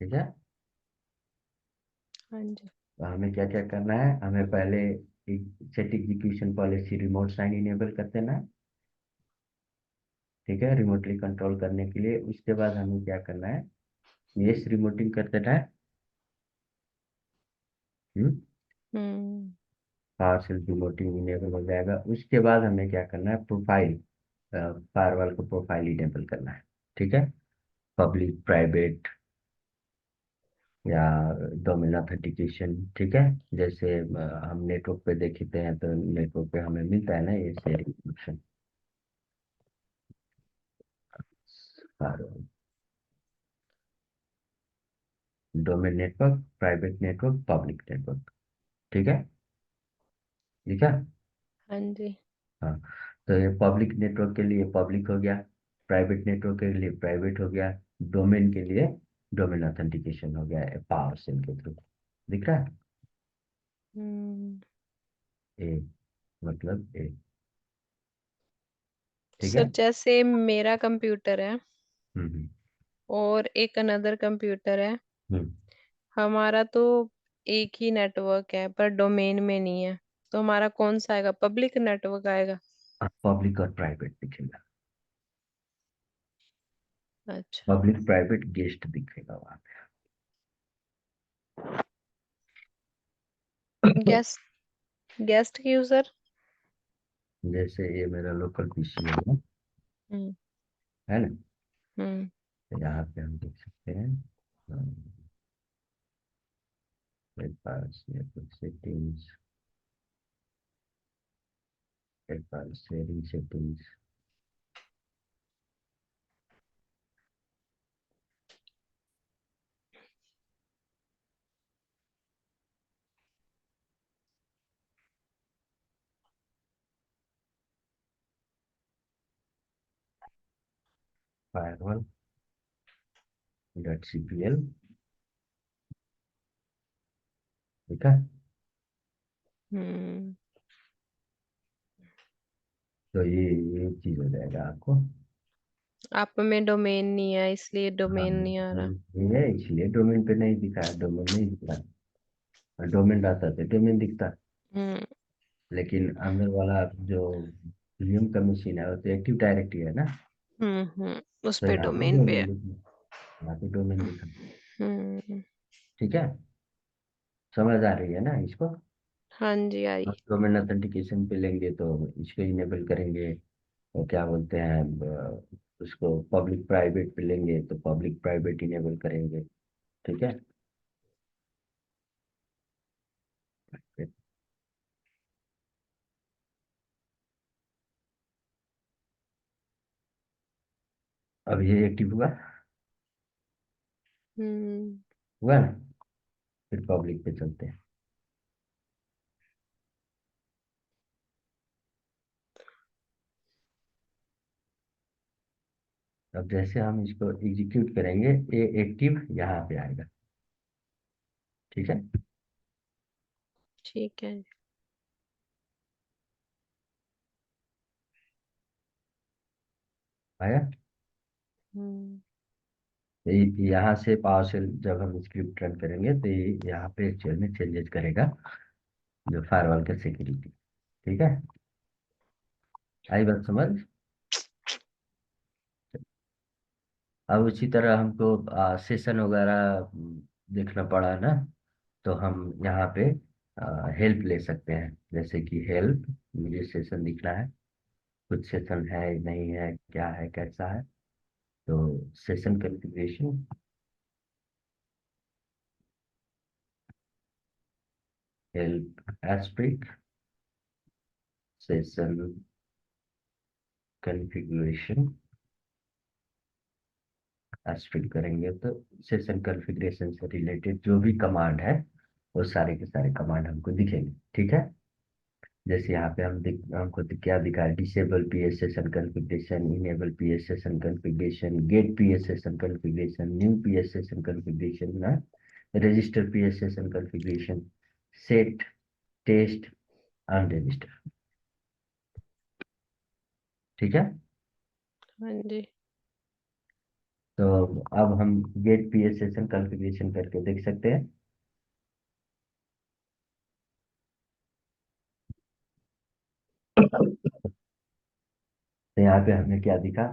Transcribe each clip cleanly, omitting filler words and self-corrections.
ठीक है। हाँ जी। तो हमें क्या क्या करना है, हमें पहले set execution policy remote sign enable कर देना है। ठीक है, रिमोटली कंट्रोल करने के लिए। उसके बाद हमें क्या करना है, यस रिमोटिंग कर देना है। हम्म। पार्शियल रिमोटिंग इनेबल हो जाएगा। उसके बाद हमें क्या करना है, प्रोफाइल, फायरवॉल को प्रोफाइल इनेबल करना है। ठीक है, पब्लिक प्राइवेट या डोमेन ऑथेंटिकेशन। ठीक है, जैसे हम नेटवर्क पे देखते हैं तो नेटवर्क पे हमें मिलता है ना ये sharing option, domain network, private network, public network. ठीक है, ठीक है। हाँ जी। हाँ, तो ये पब्लिक नेटवर्क के लिए पब्लिक हो गया, प्राइवेट नेटवर्क के लिए प्राइवेट हो गया, डोमेन के लिए डोमेन ऑथेंटिकेशन हो गया पावर सेल के थ्रू। दिख रहा है, हम्म। ए मतलब ए। ठीक सर है। जैसे मेरा कंप्यूटर है हम्म और एक अनदर कंप्यूटर है, हम्म हमारा तो एक ही नेटवर्क है पर डोमेन में नहीं है, तो हमारा कौन सा आएगा? पब्लिक नेटवर्क आएगा। पब्लिक और प्राइवेट दिखेगा, अच्छा। पब्लिक प्राइवेट गेस्ट दिखेगा वहां पे। Guest, guest user. जैसे ये मेरा लोकल पीसी है ना, हम्म। है ना। हम्म। तो यहाँ पे हम देख सकते हैं, मेरे पास ये कुछ सेटिंग्स, मेरे पास sharing settings, firewall dot CPL. ठीक है, हम्म। तो ये चीज हो जाएगा आपको। आप में डोमेन नहीं है इसलिए हाँ, डोमेन नहीं आ रहा। ये है इसलिए डोमेन पे नहीं दिखा है, डोमेन नहीं दिख रहा। डोमेन रहता तो डोमेन दिखता, हम्म। लेकिन अंदर वाला जो विलियम का मशीन है वो तो एक्टिव डायरेक्टरी है ना। उस तो पे यहाँ पे डोमेन पे डोमेन है। दिखा, यहाँ पे डोमेन दिखा। हम्म। ठीक है, समझ आ रही है ना इसको। हाँ जी आ रही। डोमेन ऑथेंटिकेशन पे लेंगे तो इसको इनेबल करेंगे, और क्या बोलते हैं, उसको पब्लिक प्राइवेट पे लेंगे तो पब्लिक प्राइवेट इनेबल करेंगे। ठीक है, अब ये एक्टिव हुआ, हम्म। हुआ ना। फिर पब्लिक पे चलते हैं। अब जैसे हम इसको एग्जीक्यूट करेंगे, ये एक्टिव यहाँ पे आएगा। ठीक है, ठीक है। आया। हम्म। तो यहाँ से पावर सेल जब हम स्क्रिप्ट रन करेंगे तो ये यहाँ पे एक्चुअल में चेंजेस करेगा जो फायरवॉल का सिक्योरिटी। ठीक है, आई बात समझ। अब उसी तरह हमको सेशन वगैरह देखना पड़ा ना, तो हम यहाँ पे हेल्प ले सकते हैं। जैसे कि हेल्प, मुझे सेशन दिखना है, कुछ सेशन है नहीं है, क्या है कैसा है। तो session configuration, help asterisk, session configuration, asterisk करेंगे तो सेशन कॉन्फ़िगरेशन से रिलेटेड जो भी कमांड है वो सारे के सारे कमांड हमको दिखेंगे। ठीक है, जैसे यहाँ पे क्या दिखा है, disable PS session configuration, enable PS session configuration, get PS session configuration, new PS session configuration ना, register PS session configuration, set, test, unregister. ठीक है, हाँ जी। तो अब हम get P S session configuration करके देख सकते हैं। तो यहाँ पे हमें क्या दिखा,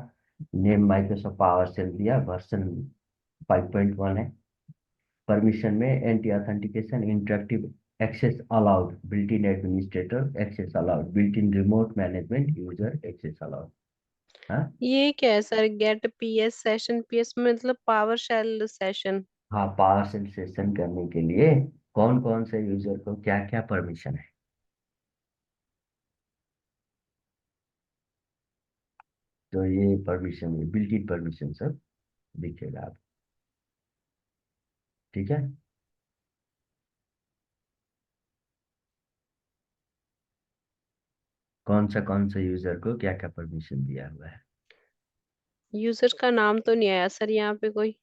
नेम माइक्रोसॉफ्ट पावर सेल दिया, वर्जन 5.1 है। परमिशन में NT authentication interactive access allowed, built in administrator access allowed, built in remote management user access allowed. हाँ। ये क्या है सर? गेट पीएस सेशन, पीएस मतलब पावर शेल सेशन। हाँ, पावर सेल सेशन करने के लिए कौन कौन से यूजर को क्या क्या परमिशन है, तो ये परमिशन, ये बिल्ट इन परमिशन सब दिखेगा आप। ठीक है। कौन सा यूजर को क्या क्या परमिशन दिया हुआ है। यूजर का नाम तो नहीं आया सर यहाँ पे कोई।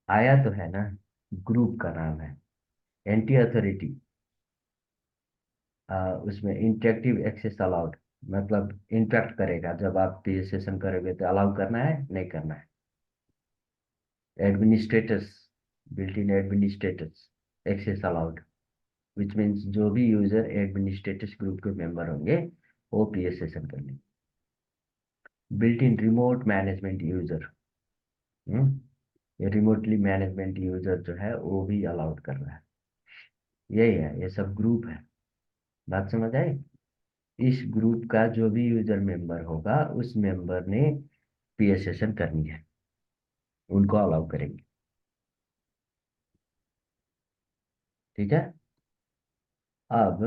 आया तो है ना, ग्रुप का नाम है एंटी अथॉरिटी। उसमें इंटरेक्टिव एक्सेस अलाउड, मतलब इंटरेक्ट करेगा जब आप सेशन करोगे तो अलाउ करना है नहीं करना है। Administrators, built in administrators access allowed, which means जो भी यूजर एडमिनिस्ट्रेटर्स ग्रुप के मेंबर होंगे वो पीएस सेशन कर लेंगे। Built in remote management user, ये रिमोटली मैनेजमेंट यूजर जो है वो भी अलाउड कर रहा है। यही है, ये सब ग्रुप है। बात समझ आई। इस ग्रुप का जो भी यूजर मेंबर होगा उस मेंबर ने पीएस सेशन करनी है, उनको अलाउ करेंगे। ठीक है। अब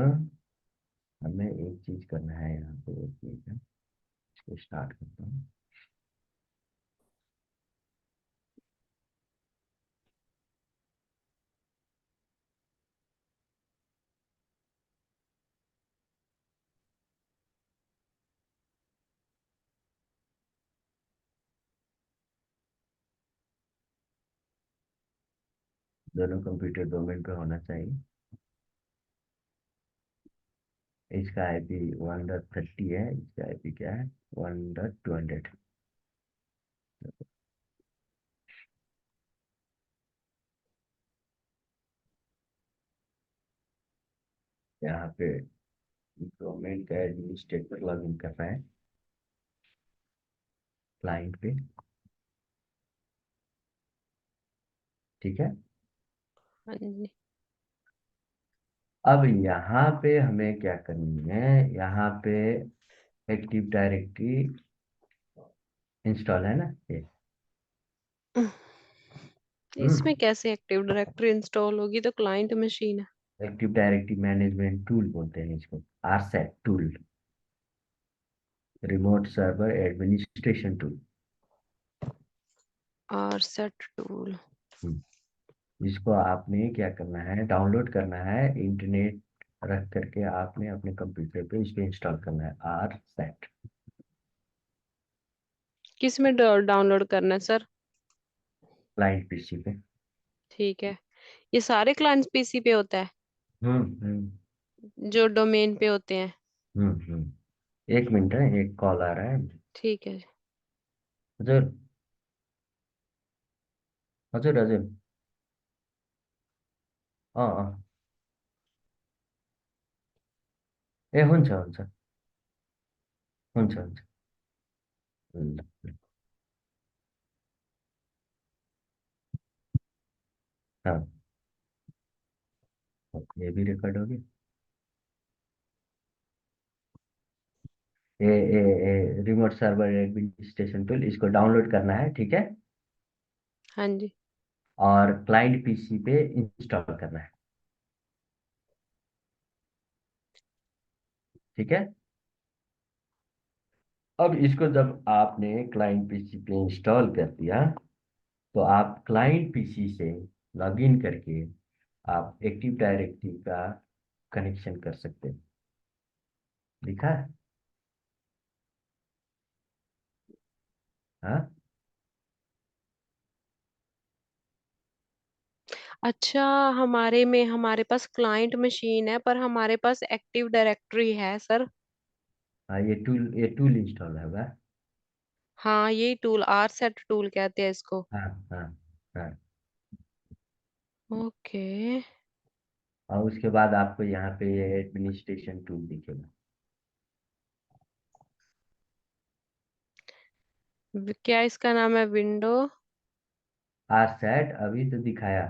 हमें एक चीज करना है यहाँ पे, एक मिनट है, इसको स्टार्ट करता हूँ। दोनों कंप्यूटर डोमेन पे होना चाहिए। इसका आईपी 1.30 है, इसका आईपी क्या है, 1.200। यहाँ पे डोमेन का एडमिनिस्ट्रेटर लॉगिन कर रहा है क्लाइंट पे। ठीक है। हाँ जी। अब यहाँ पे हमें क्या करनी है, यहाँ पे एक्टिव डायरेक्टरी इंस्टॉल है ना ये। इसमें हम्म। कैसे एक्टिव डायरेक्टरी इंस्टॉल होगी? तो क्लाइंट मशीन है। एक्टिव डायरेक्टरी मैनेजमेंट टूल बोलते हैं इसको, RSAT tool, remote server administration tool. और सेट टूल। जिसको आपने क्या करना है, डाउनलोड करना है, इंटरनेट रख करके आपने अपने कंप्यूटर पे इसको इंस्टॉल करना है, आर सेट। किस में डाउनलोड करना है सर? क्लाइंट पीसी पे। ठीक है। ये सारे क्लाइंट्स पीसी पे होता है हम्म हम्म जो डोमेन पे होते हैं? एक मिनट है, एक कॉल आ रहा है। ठीक है। हजुर, हजुर हजुर। अँ। ए हुन्छ हुन्छ, हुन्छ हुन्छ। ल, ल, हाँ, ये भी रिकॉर्ड हो गया। ये रिमोट सर्वर एडमिनिस्ट्रेशन टूल, इसको डाउनलोड करना है, ठीक है। हाँ जी। और क्लाइंट पीसी पे इंस्टॉल करना है। ठीक है। अब इसको जब आपने क्लाइंट पीसी पे इंस्टॉल कर दिया तो आप क्लाइंट पीसी से लॉगिन करके आप एक्टिव डायरेक्टरी का कनेक्शन कर सकते हैं। लिखा है। हाँ। अच्छा, हमारे पास क्लाइंट मशीन है पर हमारे पास एक्टिव डायरेक्टरी है सर। हाँ, ये टूल इंस्टॉल होगा। हाँ, यही टूल, आर सेट टूल कहते हैं इसको। हाँ हाँ हाँ। ओके। और उसके बाद आपको यहाँ पे एडमिनिस्ट्रेशन टूल दिखेगा। क्या इसका नाम है? विंडो। आर सेट अभी तो दिखाया।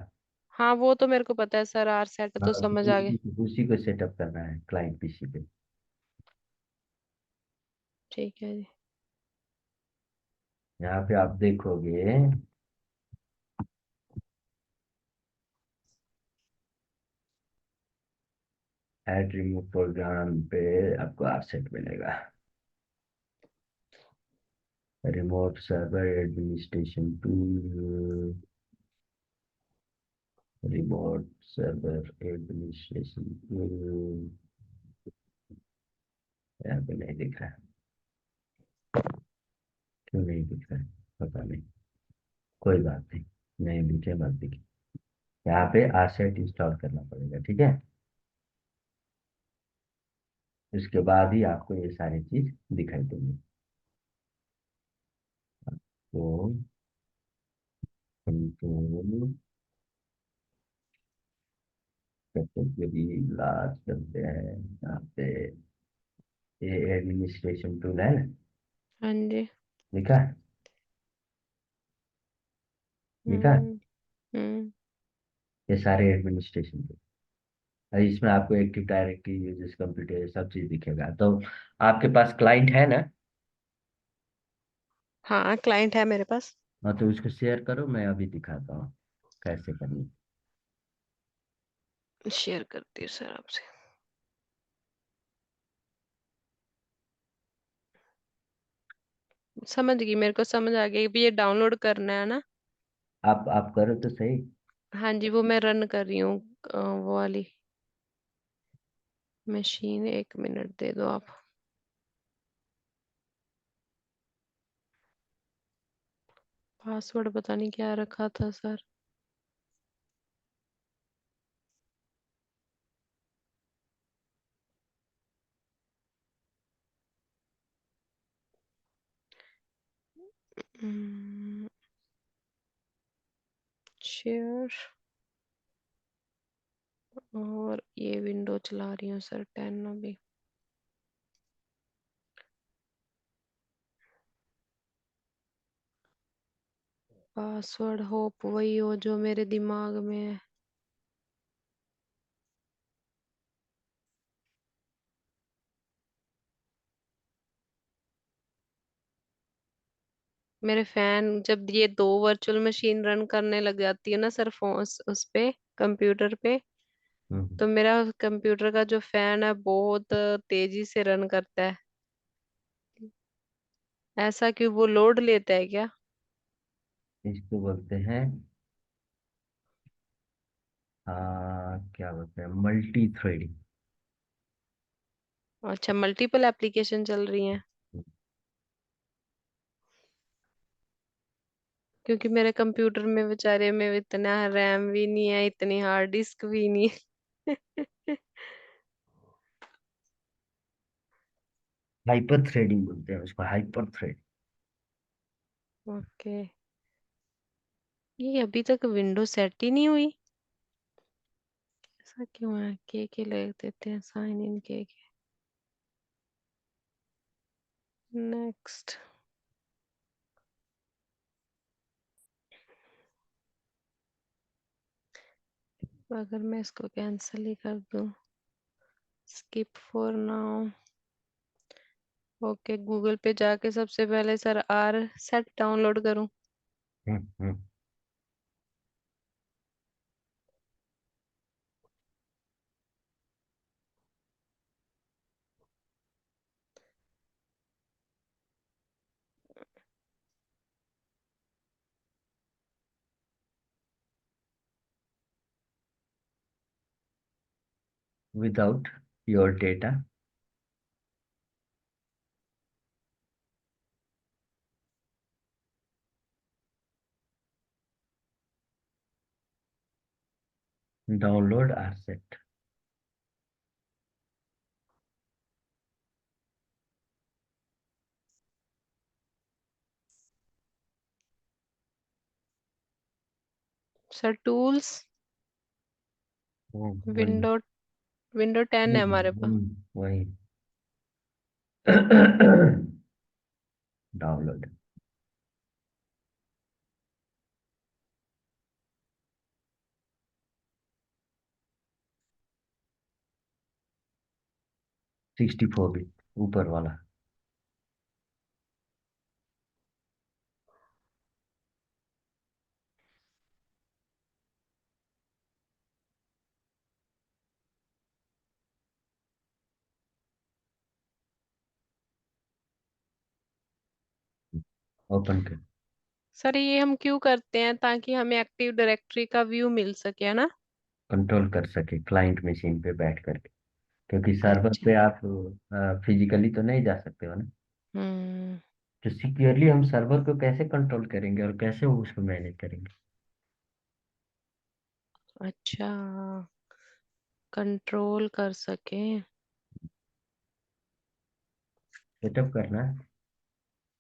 हाँ, वो तो मेरे को पता है सर, आर सेट हाँ, तो समझ आ गया। उसी को सेटअप करना है क्लाइंट पीसी पे। ठीक है जी। यहाँ पे आप देखोगे, ऐड रिमूव प्रोग्राम पे आपको आर सेट मिलेगा। Remote server administration tool, remote server administration tool, यहाँ पे नहीं दिख रहा है। क्यों नहीं दिख रहा है पता नहीं, कोई बात नहीं, नहीं दिखे मत दिखे। यहाँ पे आसेट इंस्टॉल करना पड़ेगा, ठीक है। उसके बाद ही आपको ये सारी चीज दिखाई देंगी। तो कंट्रोल कैटेगरी लार्ज करते हैं यहाँ पे। ये एडमिनिस्ट्रेशन टूल है ना, हाँ जी। लिखा है, लिखा है। हम्म। हम्म। ये सारे एडमिनिस्ट्रेशन टूल, इसमें आपको एक्टिव डायरेक्टरी यूजर्स कंप्यूटर सब चीज दिखेगा। तो आपके पास क्लाइंट है ना? हाँ, क्लाइंट है मेरे पास। हाँ, तो उसको शेयर करो, मैं अभी दिखाता हूँ कैसे करनी। शेयर करती हूँ सर आपसे। समझ गई, मेरे को समझ आ गई। अभी ये डाउनलोड करना है ना? आप करो तो सही। हाँ जी, वो मैं रन कर रही हूँ। वो वाली मशीन, 1 मिनट दे दो आप। पासवर्ड पता नहीं क्या रखा था सर। शेयर। और ये विंडो चला रही हूँ सर, 10 अभी। पासवर्ड होप वही हो जो मेरे दिमाग में है। मेरे फैन जब ये दो वर्चुअल मशीन रन करने लग जाती है ना सर, फोन उस पे, कंप्यूटर पे, हम्म, तो मेरा कंप्यूटर का जो फैन है बहुत तेजी से रन करता है। ऐसा क्यों? वो लोड लेता है क्या? इसको बोलते हैं, क्या बोलते हैं, मल्टी थ्रेडिंग। अच्छा, मल्टीपल एप्लीकेशन चल रही हैं। क्योंकि मेरे कंप्यूटर में बेचारे में इतना रैम भी नहीं है, इतनी हार्ड डिस्क भी नहीं है। हाइपर थ्रेडिंग बोलते हैं उसको, हाइपर थ्रेड। ओके। ये अभी तक विंडो सेट ही नहीं हुई। ऐसा क्यों है? के लिख देते हैं, साइन इन के। नेक्स्ट। अगर मैं इसको कैंसिल ही कर दूं, skip for now. Okay, Google पे जाके सबसे पहले सर आर सेट डाउनलोड करूं। हम्म। Without your data. Download R set. Sir tools, वही विंडो विंडो 10 है हमारे पास। वही डाउनलोड 64 बिट ऊपर वाला। ओपन कर। सर ये हम क्यों करते हैं? ताकि हमें एक्टिव डायरेक्टरी का व्यू मिल सके, है ना? कंट्रोल कर सके क्लाइंट मशीन पे बैठ करके, क्योंकि सर्वर अच्छा। पे आप फिजिकली तो नहीं जा सकते हो ना। हम्म। तो सिक्योरली हम सर्वर को कैसे कंट्रोल करेंगे और कैसे उसको मैनेज करेंगे? अच्छा, कंट्रोल कर सके। सेटअप करना है।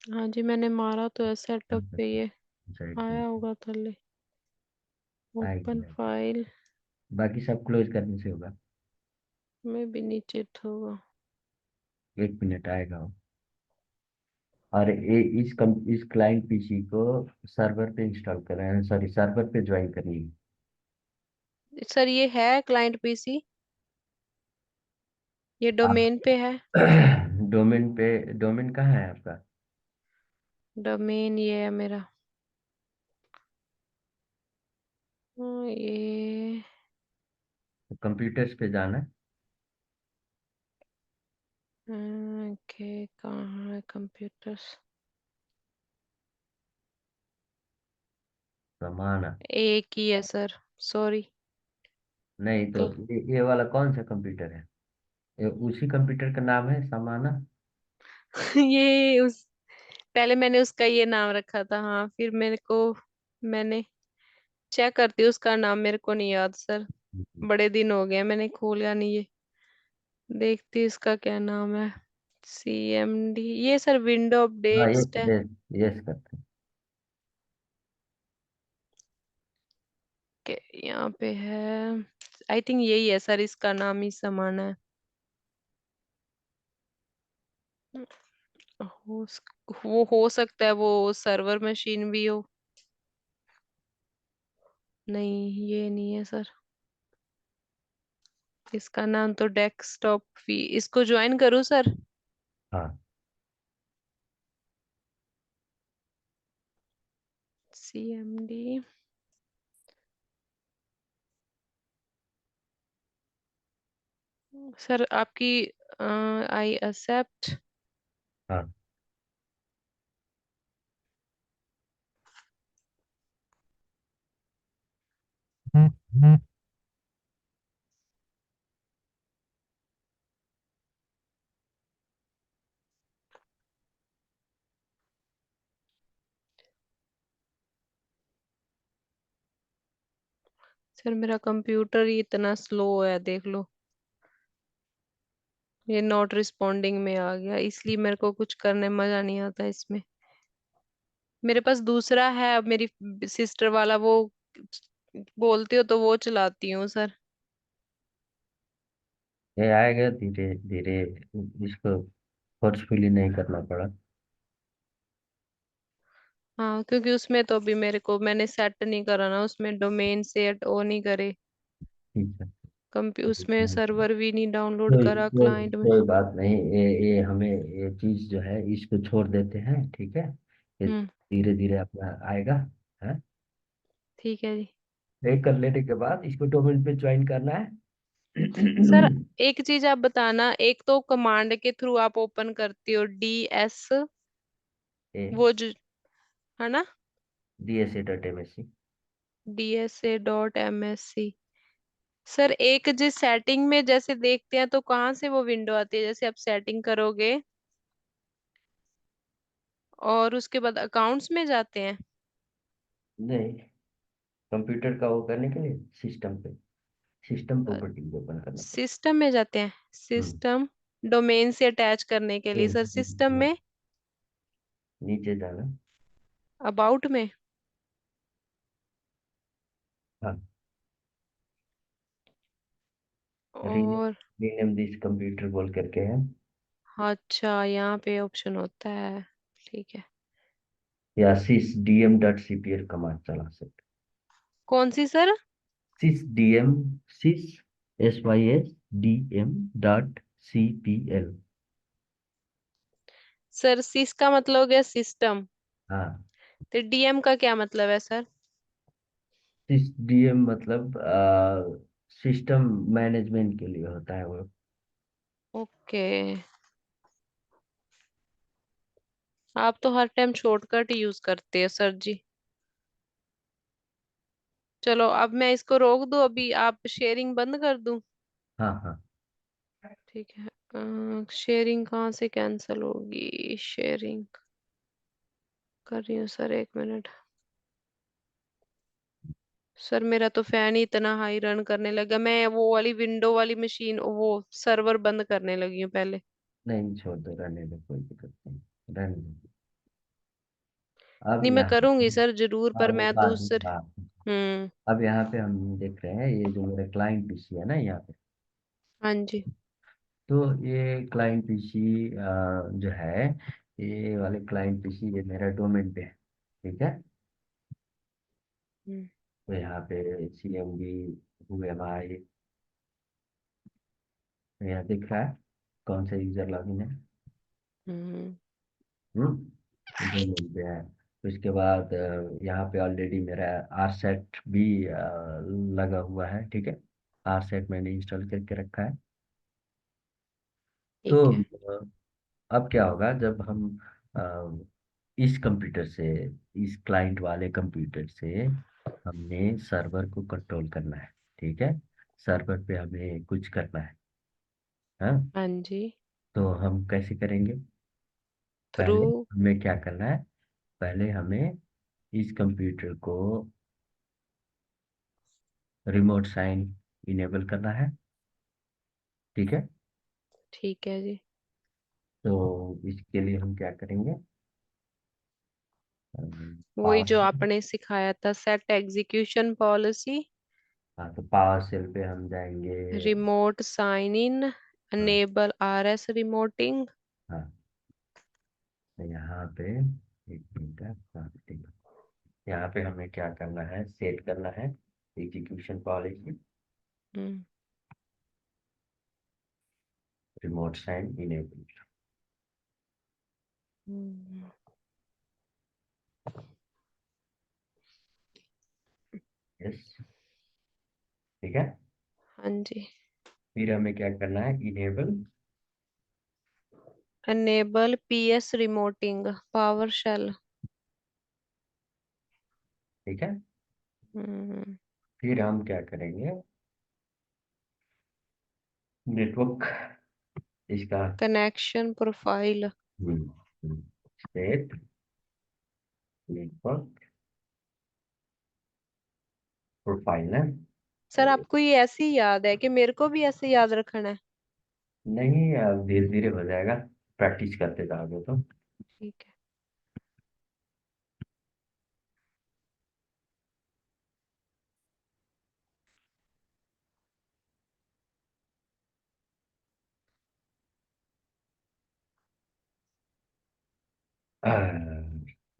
हाँ जी, मैंने मारा तो है सेटअप पे, ये साइड पे आया होगा थल्ले। ओपन आएगी। फाइल बाकी सब क्लोज करने से होगा। में भी नीचे होगा। 1 मिनट आएगा वो। और इस क्लाइंट पीसी को सर्वर पे इंस्टॉल करना है, सॉरी सर्वर पे ज्वाइन करनी है। सर ये है क्लाइंट पीसी, ये आप डोमेन पे है। डोमेन कहाँ है आपका? डोमेन ये है मेरा। ये कंप्यूटर्स पे जाना है। के कहाँ है कंप्यूटर्स? समाना। एक ही है सर, सॉरी। नहीं तो ये वाला कौन सा कंप्यूटर है? ये उसी कंप्यूटर का नाम है समाना। ये उस पहले मैंने उसका ये नाम रखा था, हाँ, फिर मेरे को मैंने चेक करती हूँ, उसका नाम मेरे को नहीं याद सर। बड़े दिन हो गए मैंने खोला नहीं ये। देखती हूँ इसका क्या नाम है। CMD, ये सर विंडो हाँ अपडेट्स यस है। यस यस करते हैं। के यहाँ पे है। आई थिंक यही है सर, इसका नाम ही समान है। हो वो हो सकता है वो सर्वर मशीन भी हो। नहीं, ये नहीं है सर। इसका नाम तो डेस्कटॉप भी, इसको ज्वाइन करूँ सर? हाँ CMD। सर आपकी आई एक्सेप्ट। हाँ। सर मेरा कंप्यूटर ही इतना स्लो है, देख लो। ये नॉट रिस्पॉन्डिंग में आ गया, इसलिए मेरे को कुछ करने मजा नहीं आता इसमें। मेरे पास दूसरा है, अब मेरी सिस्टर वाला वो बोलती हो तो वो चलाती हूँ सर। ये आएगा धीरे धीरे, इसको फोर्सफुली नहीं करना पड़ा। हाँ, क्योंकि उसमें तो अभी मेरे को मैंने सेट नहीं करा ना, उसमें डोमेन सेट ओ नहीं करे। ठीक है। उसमें सर्वर भी नहीं डाउनलोड कोई करा कोई क्लाइंट में। कोई बात नहीं, ये हमें ये चीज जो है इसको छोड़ देते हैं, ठीक है। ये हम्म। धीरे धीरे अपना आएगा। है। ठीक है जी। ये कर लेने के बाद इसको डोमेन पे ज्वाइन करना है। सर एक चीज आप बताना, एक तो कमांड के थ्रू आप ओपन करती हो DS, ए वो जो है ना, DSA.MSC। DSA.MSC। सर एक जिस सेटिंग में जैसे देखते हैं तो कहाँ से वो विंडो आती है? जैसे आप सेटिंग करोगे और उसके बाद अकाउंट्स में जाते हैं। नहीं, कंप्यूटर का वो करने के लिए सिस्टम पे, सिस्टम प्रॉपर्टीज ओपन करना पड़ता सिस्टम में जाते हैं, है। हम्म। सिस्टम डोमेन से अटैच करने के लिए सर सिस्टम हम्म। में। नीचे जाना। अबाउट में। हाँ, और रीनेम दिस कंप्यूटर बोल करके है। अच्छा, यहाँ पे ऑप्शन होता है। ठीक है। या सिस डीएम डॉट सीपीएल कमांड चला सकते। कौन सी सर? सिस डीएम, सिस SYS DM .CPL। सर सिस का मतलब हो गया सिस्टम। हाँ, तो डीएम का क्या मतलब है सर? सिस डीएम मतलब सिस्टम मैनेजमेंट के लिए होता है वो। ओके। आप तो हर टाइम शॉर्टकट यूज करते हैं सर जी। चलो अब मैं इसको रोक दूं, अभी आप शेयरिंग बंद कर दूं? हाँ हाँ। ठीक है। शेयरिंग कहाँ से कैंसिल होगी? शेयरिंग कर रही हूँ सर, 1 मिनट। सर मेरा तो फैन ही इतना हाई रन करने लगा, मैं वो वाली विंडो वाली मशीन, वो सर्वर बंद करने लगी हूँ पहले। नहीं, छोड़ दो, रहने दो, कोई दिक्कत नहीं, रहने दो। अब नहीं मैं यहाँ, करूंगी सर जरूर, हाँ पर वो मैं बात में दूसरे। बात। हम्म। अब यहाँ पे हम देख रहे हैं ये जो मेरा क्लाइंट पीसी है ना यहाँ पे। हाँ जी। तो ये क्लाइंट पीसी जो है, ये वाले क्लाइंट पीसी ये मेरा डोमेन पे है। ठीक है। हम्म। तो यहाँ पे CMD UMI यहाँ दिख रहा है कौन सा यूजर लॉगिन है। हम्म। डोमेन पे है। तो इसके बाद यहाँ पे ऑलरेडी मेरा RSET भी लगा हुआ है। ठीक है। RSET मैंने इंस्टॉल करके रखा है। तो ठीक है। अब क्या होगा जब हम इस कंप्यूटर से, इस क्लाइंट वाले कंप्यूटर से हमने सर्वर को कंट्रोल करना है। ठीक है। सर्वर पे हमें कुछ करना है। हाँ। हाँ जी। तो हम कैसे करेंगे? थ्रू। पहले हमें क्या करना है? पहले हमें इस कंप्यूटर को रिमोट साइन इनेबल करना है। ठीक है। ठीक है जी। तो इसके लिए हम क्या करेंगे? वही जो पावर, आपने सिखाया था, सेट एग्जीक्यूशन पॉलिसी, हाँ तो पावर सेल पे हम जाएंगे। रिमोट साइन इन, हाँ अनेबल आरएस रिमोटिंग। हाँ। तो यहाँ पे एक मिनट है, हाँ, ठीक है। यहाँ पे हमें क्या करना है? सेट करना है एग्जीक्यूशन पॉलिसी, हम्म। Remote sign enable. हम्म। यस। ठीक है। हाँ जी। फिर हमें क्या करना है? Enable. Enable PS remoting power shell. ठीक है। हम्म। फिर हम क्या करेंगे? नेटवर्क इसका connection profile. Set network profile है। सर आपको ये ऐसे ही याद है कि मेरे को भी ऐसे याद रखना है? नहीं, धीरे धीरे हो जाएगा, प्रैक्टिस करते जाओगे तो। ठीक है।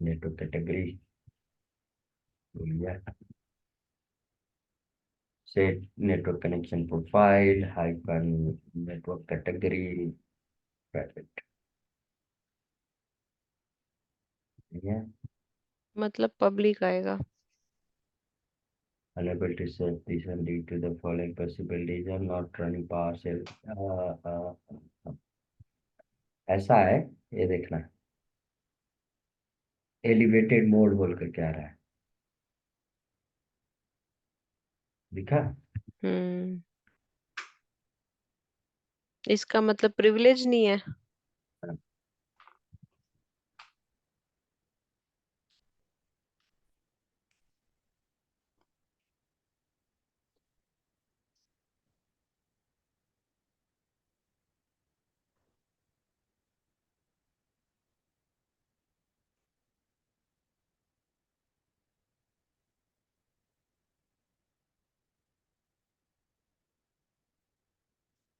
नेटवर्क कैटेगरी भूलिया। Set network connection profile hyphen network category private. ठीक है। मतलब पब्लिक आएगा। unable to set this one due to the following possible reason not running power cell। ऐसा है, ये देखना, एलिवेटेड मोड बोल कर क्या रहा है, दिखा? हम्म। इसका मतलब प्रिविलेज नहीं है?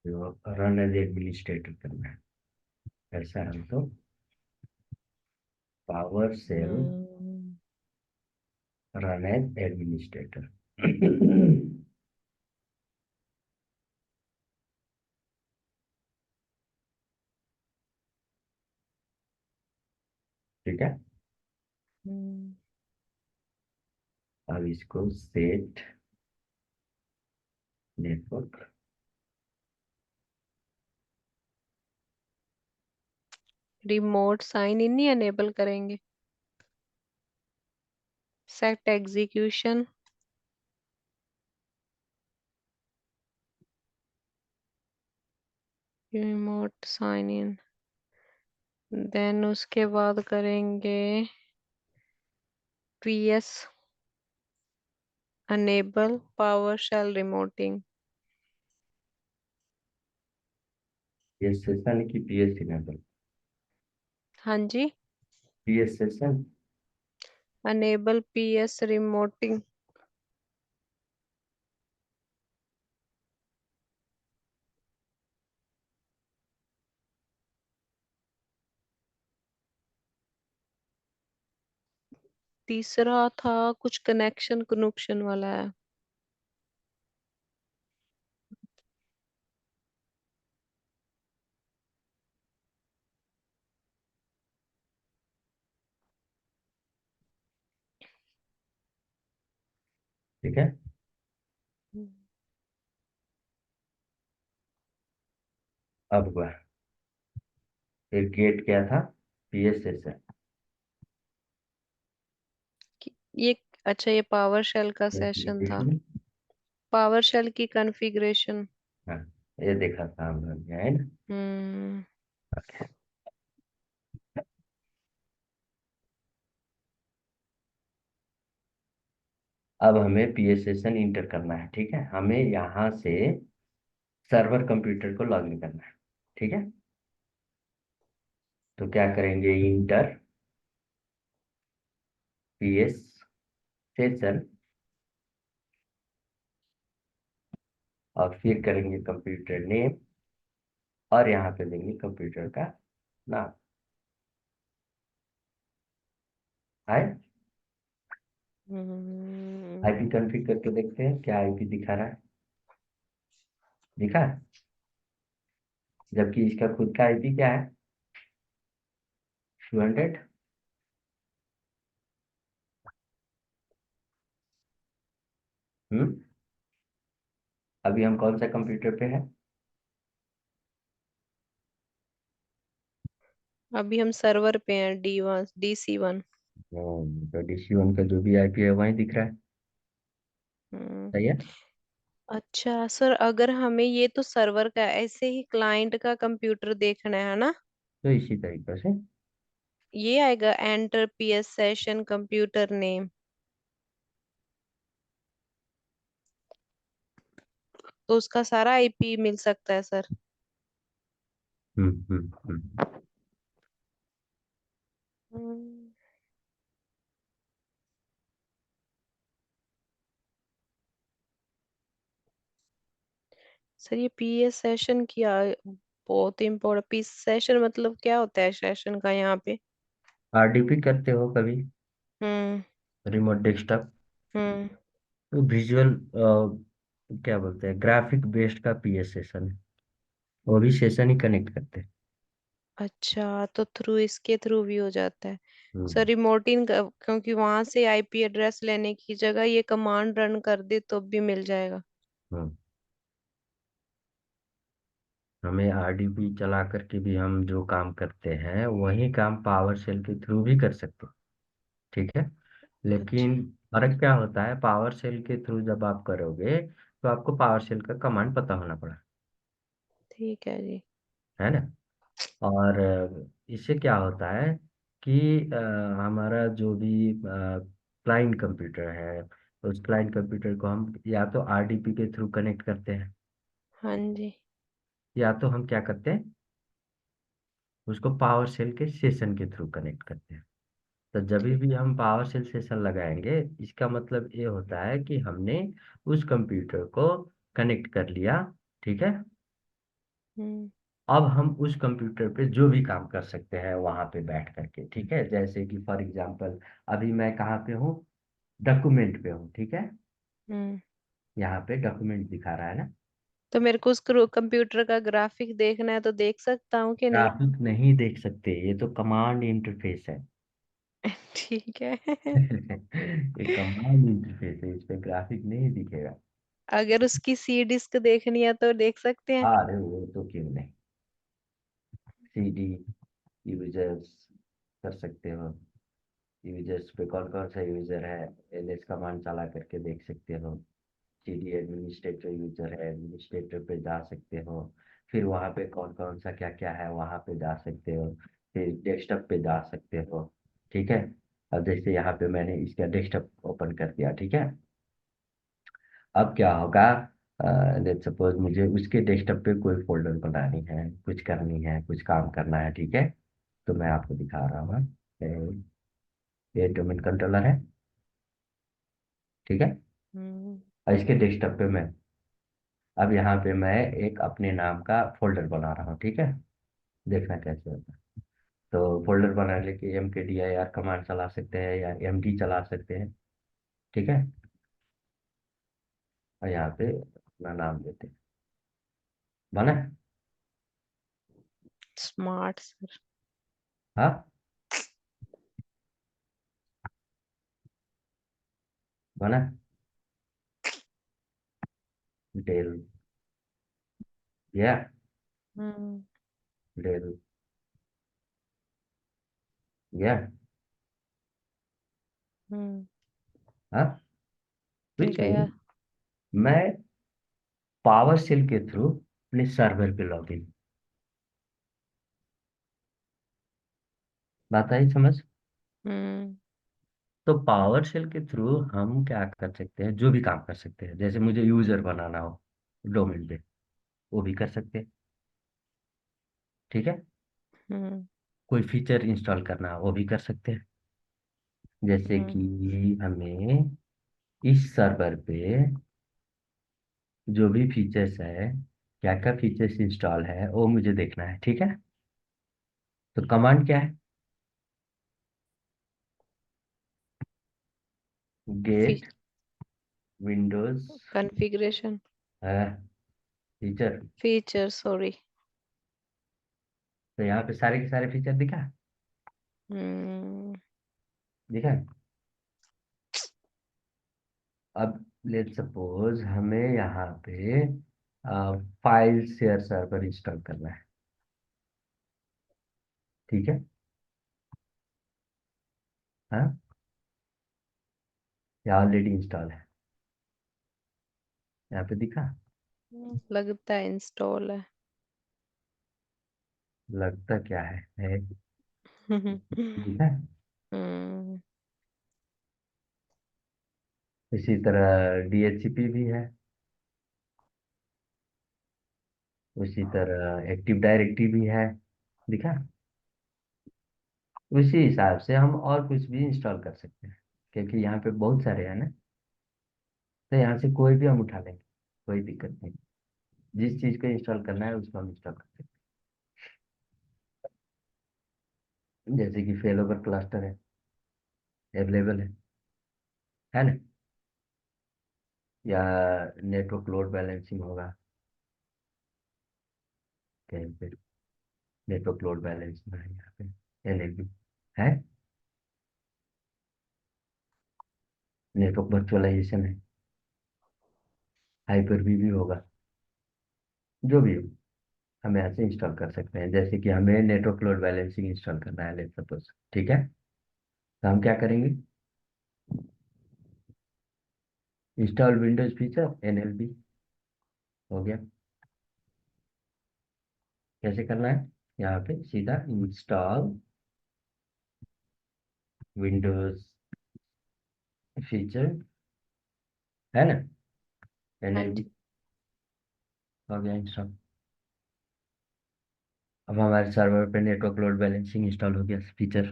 जो रन एज एडमिनिस्ट्रेटर करना है, ऐसा हम तो पावर सेल हम्म, रन एज एडमिनिस्ट्रेटर। ठीक है। हम्म, अब इसको set network, remote sign in ही अनेबल करेंगे। Set execution. Remote sign in. Then उसके बाद करेंगे PS enable power shell remoting. ये सेशन की पीएस इनेबल, हाँ जी। PS session. Enable PS remoting. तीसरा था कुछ कनेक्शन कनेक्शन वाला है। ठीक है। अब हुआ, फिर गेट क्या था, पीएस सेशन। ये अच्छा, ये पावर शेल का सेशन था। एप्लीकेशन। पावर शेल की कॉन्फ़िगरेशन। हाँ, ये देखा था हम लोग ने, है ना। हम्म। अब हमें पीएस सेशन इंटर करना है, ठीक है। हमें यहाँ से सर्वर कंप्यूटर को लॉगिन करना है, ठीक है। तो क्या करेंगे, इंटर पीएस सेशन, और फिर करेंगे कंप्यूटर नेम, और यहाँ पे देंगे कंप्यूटर का नाम। है। आईपी हम्म, कॉन्फ़िगर करके देखते हैं क्या आईपी दिखा रहा है। दिखा है? जबकि इसका खुद का आईपी क्या है, 200। हम्म। अभी हम कौन सा कंप्यूटर पे है। अभी हम सर्वर पे हैं DC1। तो DC1 का जो भी आईपी है वही दिख रहा है। हम्म। सही है। अच्छा सर, अगर हमें ये तो सर्वर का है, ऐसे ही क्लाइंट का कंप्यूटर देखना है ना। तो इसी तरीके से ये आएगा enter PS session computer name. तो उसका सारा आईपी मिल सकता है सर। हम्म। हम्म, सर ये पीएस सेशन किया, बहुत इम्पोर्टेंट। पीएस सेशन मतलब क्या होता है सेशन का यहाँ पे। आरडीपी करते हो कभी, हम्म। Remote desktop. हम्म। तो विजुअल क्या बोलते हैं, ग्राफिक बेस्ड का पीएस सेशन है, वो भी सेशन ही कनेक्ट करते हैं। अच्छा, तो थ्रू इसके थ्रू भी हो जाता है। सर हम्म। रिमोटिंग क्योंकि वहां से आईपी एड्रेस लेने की जगह ये कमांड रन कर दे तो भी मिल जाएगा। हम्म। हमें आरडीपी चला करके भी हम जो काम करते हैं वही काम पावर सेल के थ्रू भी कर सकते हैं, ठीक है। अच्छा। लेकिन फर्क क्या होता है, पावर सेल के थ्रू जब आप करोगे तो आपको पावर सेल का कमांड पता होना पड़ा, ठीक है जी। है ना। और इससे क्या होता है कि हमारा जो भी क्लाइंट कंप्यूटर है, उस क्लाइंट कंप्यूटर को हम या तो आरडीपी के थ्रू कनेक्ट करते हैं, हाँ जी। या तो हम क्या करते हैं, उसको पावर सेल के सेशन के थ्रू कनेक्ट करते हैं। तो जब ठीक। भी हम पावर सेल सेशन लगाएंगे, इसका मतलब ये होता है कि हमने उस कंप्यूटर को कनेक्ट कर लिया, ठीक है। हम्म। अब हम उस कंप्यूटर पे जो भी काम कर सकते हैं वहां पे बैठ करके, ठीक है। जैसे कि फॉर एग्जांपल अभी मैं कहाँ पे हूँ, डॉक्यूमेंट पे हूँ, ठीक है। हम्म। यहाँ पे डॉक्यूमेंट दिखा रहा है ना। तो मेरे को उस कंप्यूटर का ग्राफिक देखना है तो देख सकता हूँ कि नहीं? ग्राफिक नहीं देख सकते, ये तो कमांड इंटरफेस है। ठीक है। ये कमांड इंटरफेस है, इस पे ग्राफिक नहीं दिखेगा। अगर उसकी सी डिस्क देखनी है तो देख सकते हैं। अरे वो तो क्यों नहीं, सीडी यूजर्स कर सकते हो। यूजर्स पे कौन कौन सा यूजर है, एलएस कमांड चला करके देख सकते हो। सीडी एडमिनिस्ट्रेटर यूजर है, एडमिनिस्ट्रेटर पे जा सकते हो। फिर वहाँ पे कौन कौन सा क्या क्या है वहाँ पे जा सकते हो। फिर डेस्कटॉप पे जा सकते हो, ठीक है। अब जैसे यहाँ पे मैंने इसका डेस्कटॉप ओपन कर दिया, ठीक है। अब क्या होगा, लेट्स सपोज मुझे उसके डेस्कटॉप पे कोई फोल्डर बनानी है, कुछ करनी है, कुछ काम करना है, ठीक है। तो मैं आपको दिखा रहा हूँ। ये डोमेन कंट्रोलर है, ठीक है। हम्म। और इसके डेस्कटॉप पे मैं, अब यहाँ पे मैं एक अपने नाम का फोल्डर बना रहा हूँ, ठीक है। देखना कैसे होता है। तो फोल्डर बनाने के mkdir कमांड चला सकते हैं या md चला सकते हैं, ठीक है। और यहाँ पे अपना नाम देते हैं, बना। Smart sir. हाँ, बना। डेल, या हम्म। डेल, या हम्म। हाँ, कुछ नहीं। गया। मैं पावर सेल के थ्रू अपने सर्वर पे लॉगिन, बात आई समझ। हम्म। तो पावर शेल के थ्रू हम क्या कर सकते हैं, जो भी काम कर सकते हैं। जैसे मुझे यूजर बनाना हो डोमेन पे, वो भी कर सकते हैं, ठीक है। हम्म। कोई फीचर इंस्टॉल करना हो वो भी कर सकते हैं। जैसे हम्म। कि हमें इस सर्वर पे जो भी फीचर्स है, क्या क्या फीचर्स इंस्टॉल है वो मुझे देखना है, ठीक है। तो कमांड क्या है, get Windows configuration. Feature. Feature sorry. तो यहाँ पे सारे के सारे फीचर दिखा, हम्म। दिखा। अब लेट सपोज हमें यहाँ पे फाइल शेयर सर्वर इंस्टॉल करना है, ठीक है। हाँ, ये ऑलरेडी इंस्टॉल है, यहाँ पे दिखा। लगता है इंस्टॉल है। लगता क्या है हम्म। दिखा। इसी तरह डीएचसीपी भी है, उसी तरह एक्टिव डायरेक्टरी भी है, दिखा। उसी हिसाब से हम और कुछ भी इंस्टॉल कर सकते हैं, क्योंकि यहाँ पे बहुत सारे हैं ना। तो यहाँ से कोई भी हम उठा लेंगे, कोई दिक्कत नहीं। जिस चीज को इंस्टॉल करना है उसको हम इंस्टॉल कर सकते हैं। जैसे कि फेलोवर क्लस्टर है, अवेलेबल है ना। या नेटवर्क लोड बैलेंसिंग होगा कहीं पे, नेटवर्क लोड बैलेंसिंग है यहाँ पे, एनएलबी है। नेटवर्क वर्चुअलाइजेशन है, हाइपर वी भी होगा। जो भी हो हम यहाँ से इंस्टॉल कर सकते हैं। जैसे कि हमें नेटवर्क लोड बैलेंसिंग इंस्टॉल करना है लेट्स सपोज, ठीक है। तो हम क्या करेंगे, इंस्टॉल विंडोज फीचर एनएलबी हो गया। कैसे करना है, यहाँ पे सीधा इंस्टॉल विंडोज फीचर, है ना, हाँ एनएलबी जी। हो गया इंस्टॉल। अब हमारे सर्वर पे नेटवर्क लोड बैलेंसिंग इंस्टॉल हो गया फीचर।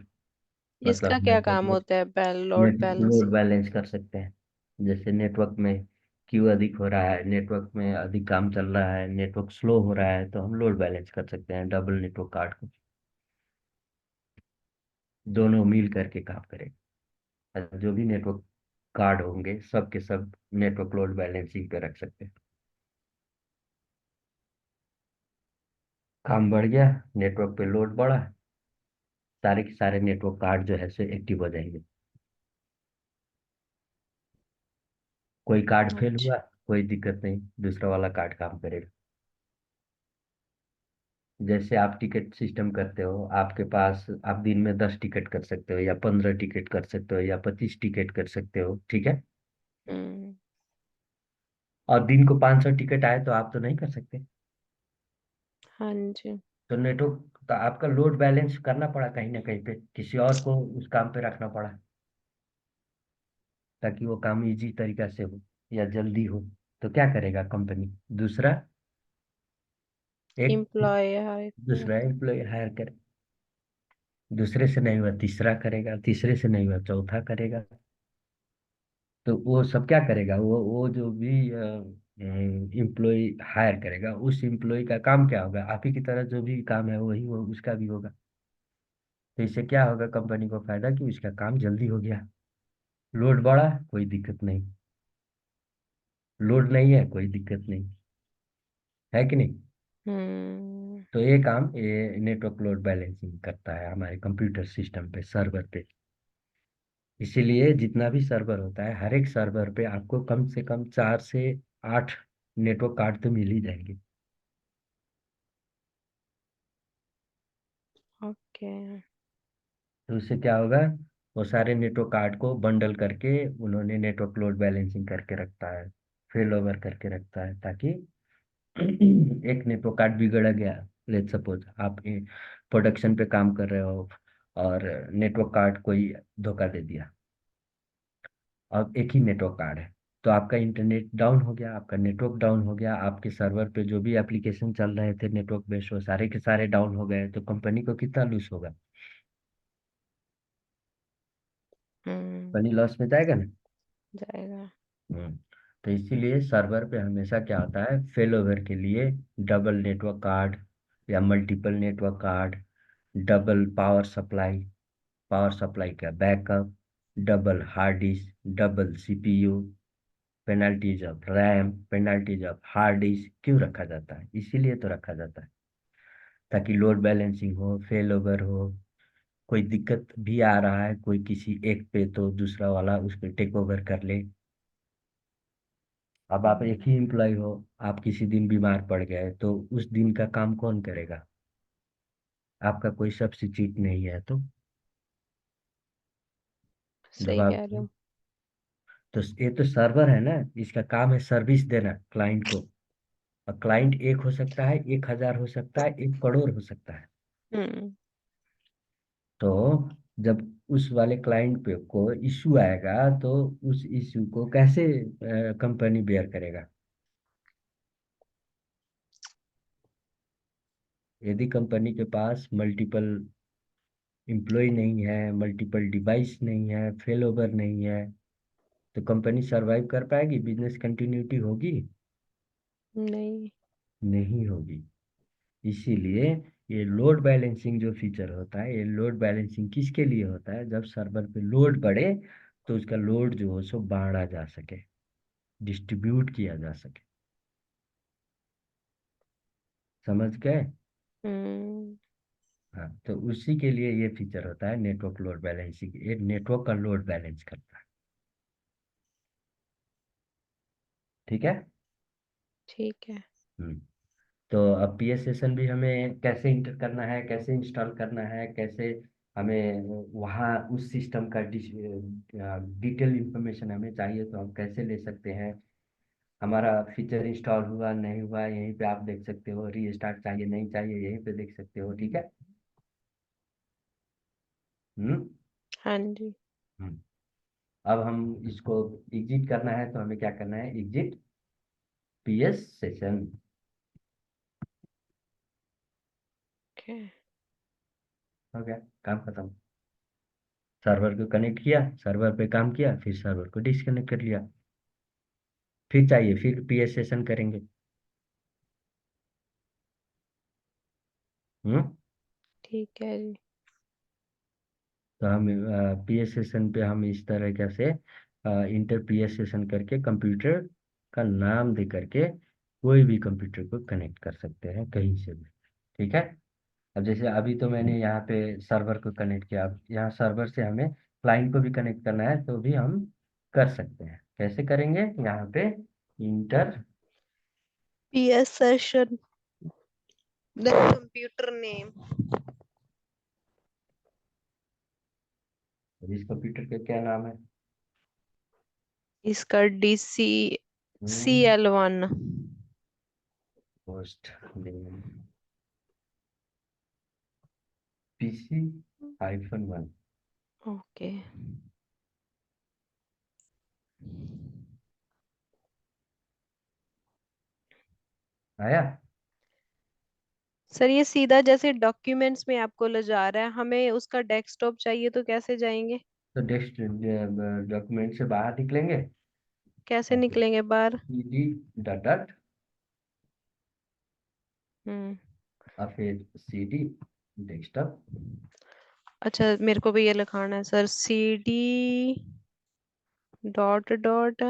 इसका मतलब क्या काम होता है? Load network load balancing. Balance कर सकते हैं। जैसे नेटवर्क में क्यू अधिक हो रहा है, नेटवर्क में अधिक काम चल रहा है, नेटवर्क स्लो हो रहा है, तो हम लोड बैलेंस कर सकते हैं डबल नेटवर्क कार्ड को। दोनों मिल करके काम करेगा। जो भी नेटवर्क कार्ड होंगे सब के सब नेटवर्क लोड बैलेंसिंग पे रख सकते हैं। काम बढ़ गया, नेटवर्क पे लोड बढ़ा, सारे के सारे नेटवर्क कार्ड जो है सो एक्टिव हो जाएंगे। कोई कार्ड फेल अच्छा। हुआ, कोई दिक्कत नहीं, दूसरा वाला कार्ड काम करेगा। जैसे आप टिकट सिस्टम करते हो, आपके पास आप दिन में 10 टिकट कर सकते हो, या 15 टिकट कर सकते हो, या 25 टिकट कर सकते हो, ठीक है। हम्म। और दिन को 500 टिकट आए तो आप तो नहीं कर सकते। हाँ जी। तो नेटवर्क तो आपका लोड बैलेंस करना पड़ा, कहीं ना कहीं पे किसी और को उस काम पे रखना पड़ा, ताकि वो काम इजी तरीका से हो या जल्दी हो। तो क्या करेगा कंपनी? दूसरा एक एम्प्लॉय हायर दूसरा करेगा। एम्प्लॉय हायर करे। दूसरे से नहीं हुआ तीसरा करेगा, तीसरे से नहीं हुआ चौथा करेगा। तो वो सब क्या करेगा? वो जो भी एम्प्लॉय हायर करेगा, उस एम्प्लॉय का काम क्या होगा? आप ही की तरह जो भी काम है वही वो उसका भी होगा। तो इससे क्या होगा कंपनी को फायदा कि उसका काम जल्दी हो गया। लोड बढ़ा, कोई दिक्कत नहीं। लोड नहीं है, कोई दिक्कत नहीं, है कि नहीं। हम्म। तो ये काम ये नेटवर्क लोड बैलेंसिंग करता है हमारे कंप्यूटर सिस्टम पे, सर्वर पे। इसीलिए जितना भी सर्वर होता है, हर एक सर्वर पे आपको कम से कम 4 से 8 नेटवर्क कार्ड तो मिल ही जाएंगे। ओके। तो उससे क्या होगा? वो सारे नेटवर्क कार्ड को बंडल करके उन्होंने नेटवर्क लोड बैलेंसिंग करके रखता है, फेल ओवर करके रखता है, ताकि एक नेटवर्क कार्ड बिगड़ गया, लेट सपोज आप प्रोडक्शन पे काम कर रहे हो और नेटवर्क कार्ड कोई धोखा दे दिया। अब एक ही नेटवर्क कार्ड है, तो आपका इंटरनेट डाउन हो गया, आपका नेटवर्क डाउन हो गया, आपके सर्वर पे जो भी एप्लीकेशन चल रहे थे नेटवर्क बेस्ड वो सारे के सारे डाउन हो गए, तो कंपनी को कितना लूज होगा? हम्म। कंपनी लॉस में जाएगा ना। जाएगा। हम्म। तो इसीलिए सर्वर पे हमेशा क्या होता है, फेल ओवर के लिए डबल नेटवर्क कार्ड या multiple network card, double power supply का backup, double hard disk, double CPU, penalties of RAM, penalties of hard disk क्यों रखा जाता है? इसीलिए तो रखा जाता है, ताकि लोड बैलेंसिंग हो, फेल ओवर हो, कोई दिक्कत भी आ रहा है कोई किसी एक पे, तो दूसरा वाला उस पे टेक ओवर कर ले। अब आप एक ही एम्प्लॉय हो, आप किसी दिन बीमार पड़ गए तो उस दिन का काम कौन करेगा? आपका कोई सब्स्टिट्यूट नहीं है। जब सही आप कह रहे हो। तो ये तो सर्वर है ना, इसका काम है सर्विस देना क्लाइंट को। और क्लाइंट एक हो सकता है, 1,000 हो सकता है, 1 करोड़ हो सकता है। हम्म। तो जब उस वाले क्लाइंट पे को इश्यू आएगा, तो उस इश्यू को कैसे कंपनी बेयर करेगा? यदि कंपनी के पास मल्टीपल एम्प्लॉय नहीं है, मल्टीपल डिवाइस नहीं है, फेल ओवर नहीं है, तो कंपनी सरवाइव कर पाएगी? बिजनेस कंटिन्यूटी होगी? नहीं। नहीं होगी। इसीलिए ये लोड बैलेंसिंग जो फीचर होता है, ये लोड बैलेंसिंग किसके लिए होता है? जब सर्वर पे लोड बढ़े तो उसका लोड जो हो सो बांटा जा सके, डिस्ट्रीब्यूट किया जा सके। समझ गए? हम्म। हाँ, तो उसी के लिए ये फीचर होता है नेटवर्क लोड बैलेंसिंग, ये नेटवर्क का लोड बैलेंस करता है। ठीक है। ठीक है। हम्म। तो अब पीएस सेशन भी हमें कैसे इंटर करना है, कैसे इंस्टॉल करना है, कैसे हमें वहाँ उस सिस्टम का डिटेल इंफॉर्मेशन हमें चाहिए, तो हम कैसे ले सकते हैं? हमारा फीचर इंस्टॉल हुआ नहीं हुआ यहीं पे आप देख सकते हो, रीस्टार्ट चाहिए नहीं चाहिए यहीं पे देख सकते हो, ठीक है। हम्म। हाँ जी। हम्म। अब हम इसको एग्जिट करना है, तो हमें क्या करना है? Exit PS session. ओके। हो गया, काम खत्म। सर्वर को कनेक्ट किया, सर्वर पे काम किया, फिर सर्वर को डिस्कनेक्ट कर लिया। फिर चाहिए, फिर पीएस सेशन करेंगे। हम्म। ठीक है जी। तो हम पीएस सेशन पे हम इस तरीके से इंटर पीएस सेशन करके कंप्यूटर का नाम दे करके कोई भी कंप्यूटर को कनेक्ट कर सकते हैं कहीं से भी। ठीक है। अब जैसे अभी तो मैंने यहाँ पे सर्वर को कनेक्ट किया, अब यहाँ सर्वर से हमें क्लाइंट को भी कनेक्ट करना है तो भी हम कर सकते हैं। कैसे करेंगे? यहाँ पे enter, PS session the computer name. इस कंप्यूटर का क्या नाम है? इसका डीसी सी हम्म, L one. Host name PC -1। Okay. आया? सर ये सीधा जैसे डॉक्यूमेंट्स में आपको ले जा रहा है, हमें उसका डेस्कटॉप चाहिए तो कैसे जाएंगे? तो डेस्क डॉक्यूमेंट से बाहर निकलेंगे कैसे और फिर निकलेंगे बाहर? सीडी डॉट डॉट हम्म। और फिर सीडी डेस्कटॉप। अच्छा, मेरे को भी ये लिखाना है sir, C D dot dot,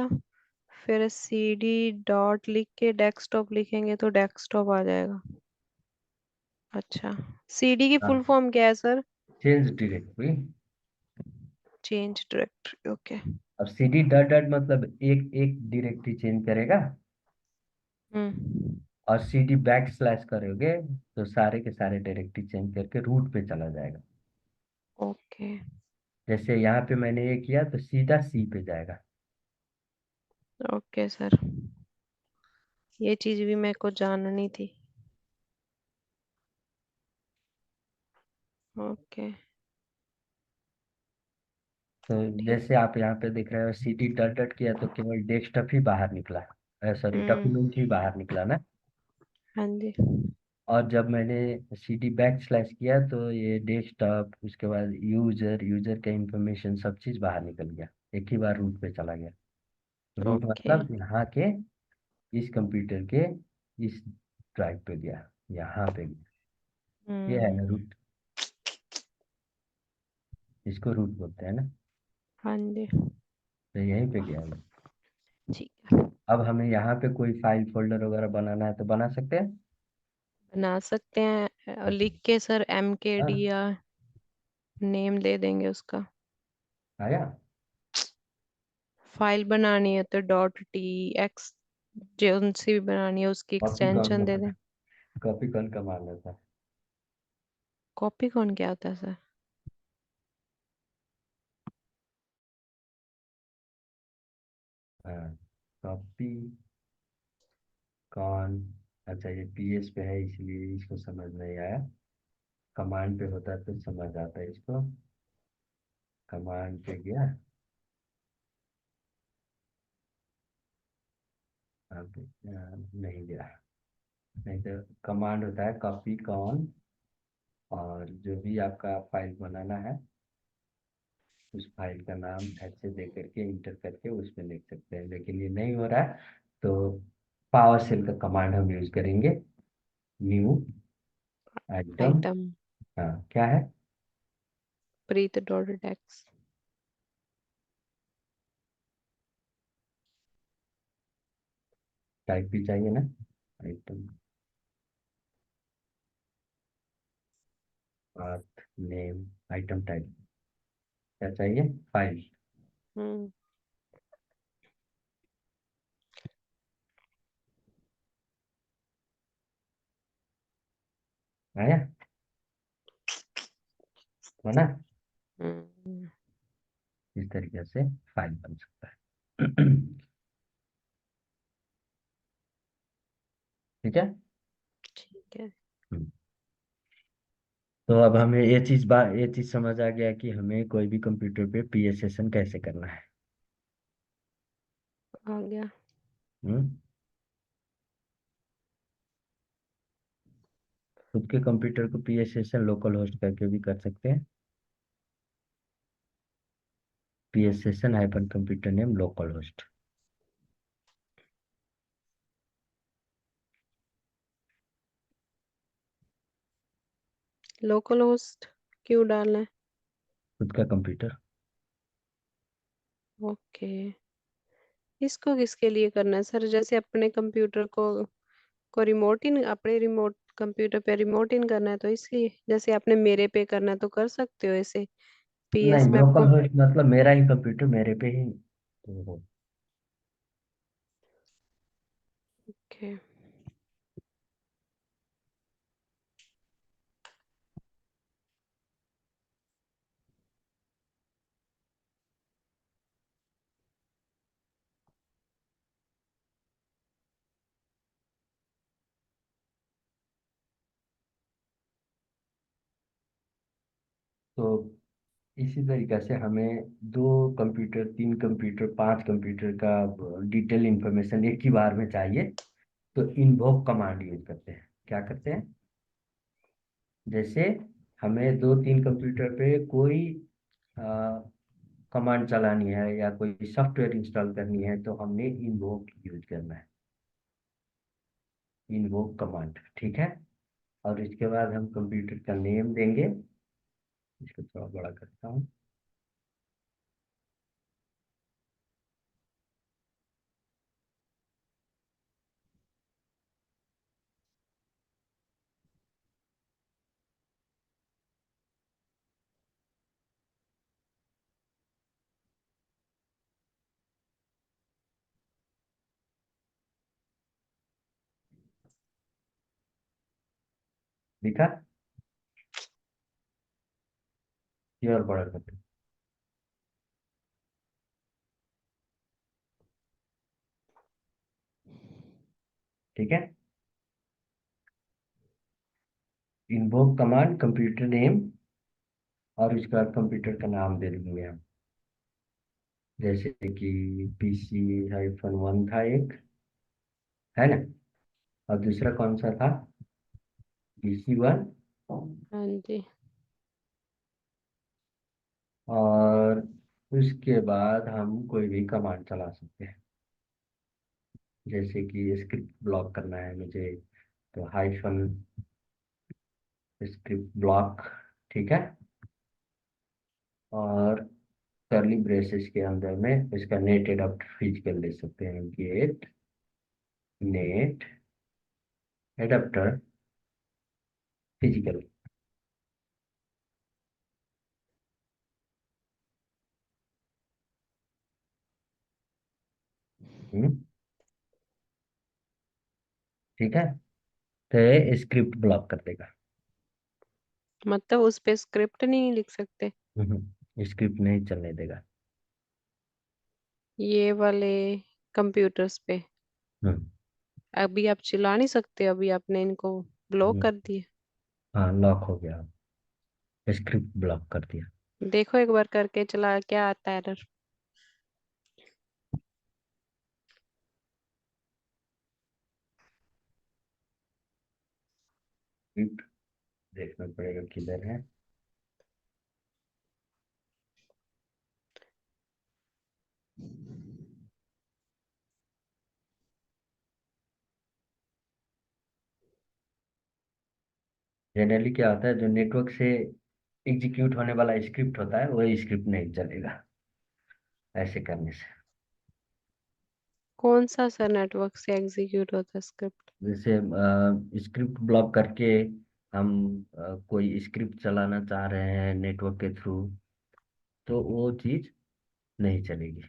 फिर सी डी डॉट लिख के डेस्कटॉप लिखेंगे तो डेस्कटॉप आ जाएगा। अच्छा, सी डी की फुल हाँ, फॉर्म क्या है sir? Change directory. Change directory, okay. अब सीडी डॉट डॉट मतलब एक एक डायरेक्टरी चेंज करेगा, हम्म। और सीडी बैक स्लैश करोगे तो सारे के सारे डायरेक्टरी चेंज करके रूट पे चला जाएगा। ओके। जैसे यहाँ पे मैंने ये किया तो सीधा सी पे जाएगा। ओके सर, ये चीज भी मेरे को जाननी थी। ओके। तो ठीक। जैसे आप यहाँ पे देख रहे हो सीडी डॉट डॉट किया तो केवल डेस्कटॉप ही बाहर निकला, सॉरी हम्म। डॉक्यूमेंट ही बाहर निकला ना। हाँ जी। और जब मैंने सीडी बैक स्लैश किया तो ये डेस्कटॉप, उसके बाद यूजर, यूजर का इंफॉर्मेशन सब चीज़ बाहर निकल गया, एक ही बार रूट पे चला गया। Route okay. मतलब यहाँ के इस कंप्यूटर के इस ड्राइव पे गया, यहाँ पे गया। ये है हम्म। ना रूट, इसको रूट बोलते हैं ना। हाँ जी। तो यहीं पे गया है। ठीक है। अब हमें यहाँ पे कोई फाइल फोल्डर वगैरह बनाना है तो बना सकते हैं। बना सकते हैं, लिख के सर एम के डी हाँ, या नेम दे देंगे उसका। आया? फाइल बनानी है तो डॉट टी एक्स, जो सी भी बनानी है उसकी कॉपी कौन एक्सटेंशन दे का, दें। कॉपी कौन का मान लेता है? कॉपी कौन क्या होता है सर? हाँ, कॉपी कौन। अच्छा, ये पीएस पे है इसलिए इसको समझ नहीं आया। कमांड पे होता है तो समझ आता है इसको। कमांड पे गया, अब नहीं गया। नहीं तो कमांड होता है कॉपी कौन, और जो भी आपका फाइल बनाना है उस फाइल का नाम ऐसे दे करके इंटर करके उसमें लिख सकते हैं, लेकिन ये नहीं हो रहा है तो पावर सेल का कमांड हम यूज करेंगे। New item. आइटम हाँ, क्या है? प्रीत डॉट टेक्स। टाइप भी चाहिए ना, item path name item type. क्या चाहिए? फाइल। हम्म। आया? बना? हम्म। इस तरीके से फाइल बन सकता है। ठीक है। ठीक है। हम्म। तो अब हमें ये चीज समझ आ गया कि हमें कोई भी कंप्यूटर पे पीएसएसन कैसे करना है। आ गया। हम्म। खुद के कंप्यूटर को पीएसएसन लोकल होस्ट करके भी कर सकते हैं। PSSession hyphen computer name local host. Local host क्यों डालना है? खुद का कंप्यूटर। ओके। इसको किसके लिए करना है सर? जैसे अपने कंप्यूटर को रिमोट इन, अपने रिमोट कंप्यूटर पे रिमोट इन करना है तो इसलिए, जैसे आपने मेरे पे करना है तो कर सकते हो ऐसे। नहीं, पीएस में लोकल आपको। होस्ट मतलब मेरा ही कंप्यूटर मेरे पे ही तो। ओके। तो इसी तरीके से हमें 2 कंप्यूटर, 3 कंप्यूटर, 5 कंप्यूटर का डिटेल इंफॉर्मेशन एक ही बार में चाहिए। तो इन्वोक कमांड यूज करते हैं। क्या करते हैं? जैसे हमें 2 3 कंप्यूटर पे कोई कमांड चलानी है या कोई सॉफ्टवेयर इंस्टॉल करनी है तो हमने इन्वोक यूज करना है। इन्वोक कमांड, ठीक है। और इसके बाद हम कंप्यूटर का नेम देंगे। इसको थोड़ा बड़ा करता हूँ। दिखा? ये और बड़ा करते हैं। ठीक है। इन्वोक कमांड, कंप्यूटर नेम, और इसके बाद कंप्यूटर का नाम दे देंगे हम। जैसे कि PC-1 था एक, है ना। और दूसरा कौन सा था? PC-1। हाँ जी। और उसके बाद हम कोई भी कमांड चला सकते हैं। जैसे कि स्क्रिप्ट ब्लॉक करना है मुझे, तो हाइफन स्क्रिप्ट ब्लॉक। ठीक है। और करली ब्रेसेस के अंदर में इसका नेट एडाप्टर फिजिकल ले सकते हैं। Get net adapter physical. ठीक है। तो ये स्क्रिप्ट ब्लॉक कर देगा। मतलब उस पे स्क्रिप्ट नहीं लिख सकते? स्क्रिप्ट नहीं चलने देगा। ये वाले कंप्यूटर्स पे हम्म। अभी आप चला नहीं सकते, अभी आपने इनको ब्लॉक हम्म। कर दिए। हाँ, लॉक हो गया। स्क्रिप्ट ब्लॉक कर दिया। देखो एक बार करके चला, क्या आता है एरर? स्क्रिप्ट देखना पड़ेगा किधर है। जनरली क्या होता है, जो नेटवर्क से एग्जीक्यूट होने वाला स्क्रिप्ट होता है वही स्क्रिप्ट नहीं चलेगा ऐसे करने से। कौन सा सर नेटवर्क से एग्जीक्यूट होता है स्क्रिप्ट? जैसे स्क्रिप्ट ब्लॉक करके हम कोई स्क्रिप्ट चलाना चाह रहे हैं नेटवर्क के थ्रू, तो वो चीज नहीं चलेगी।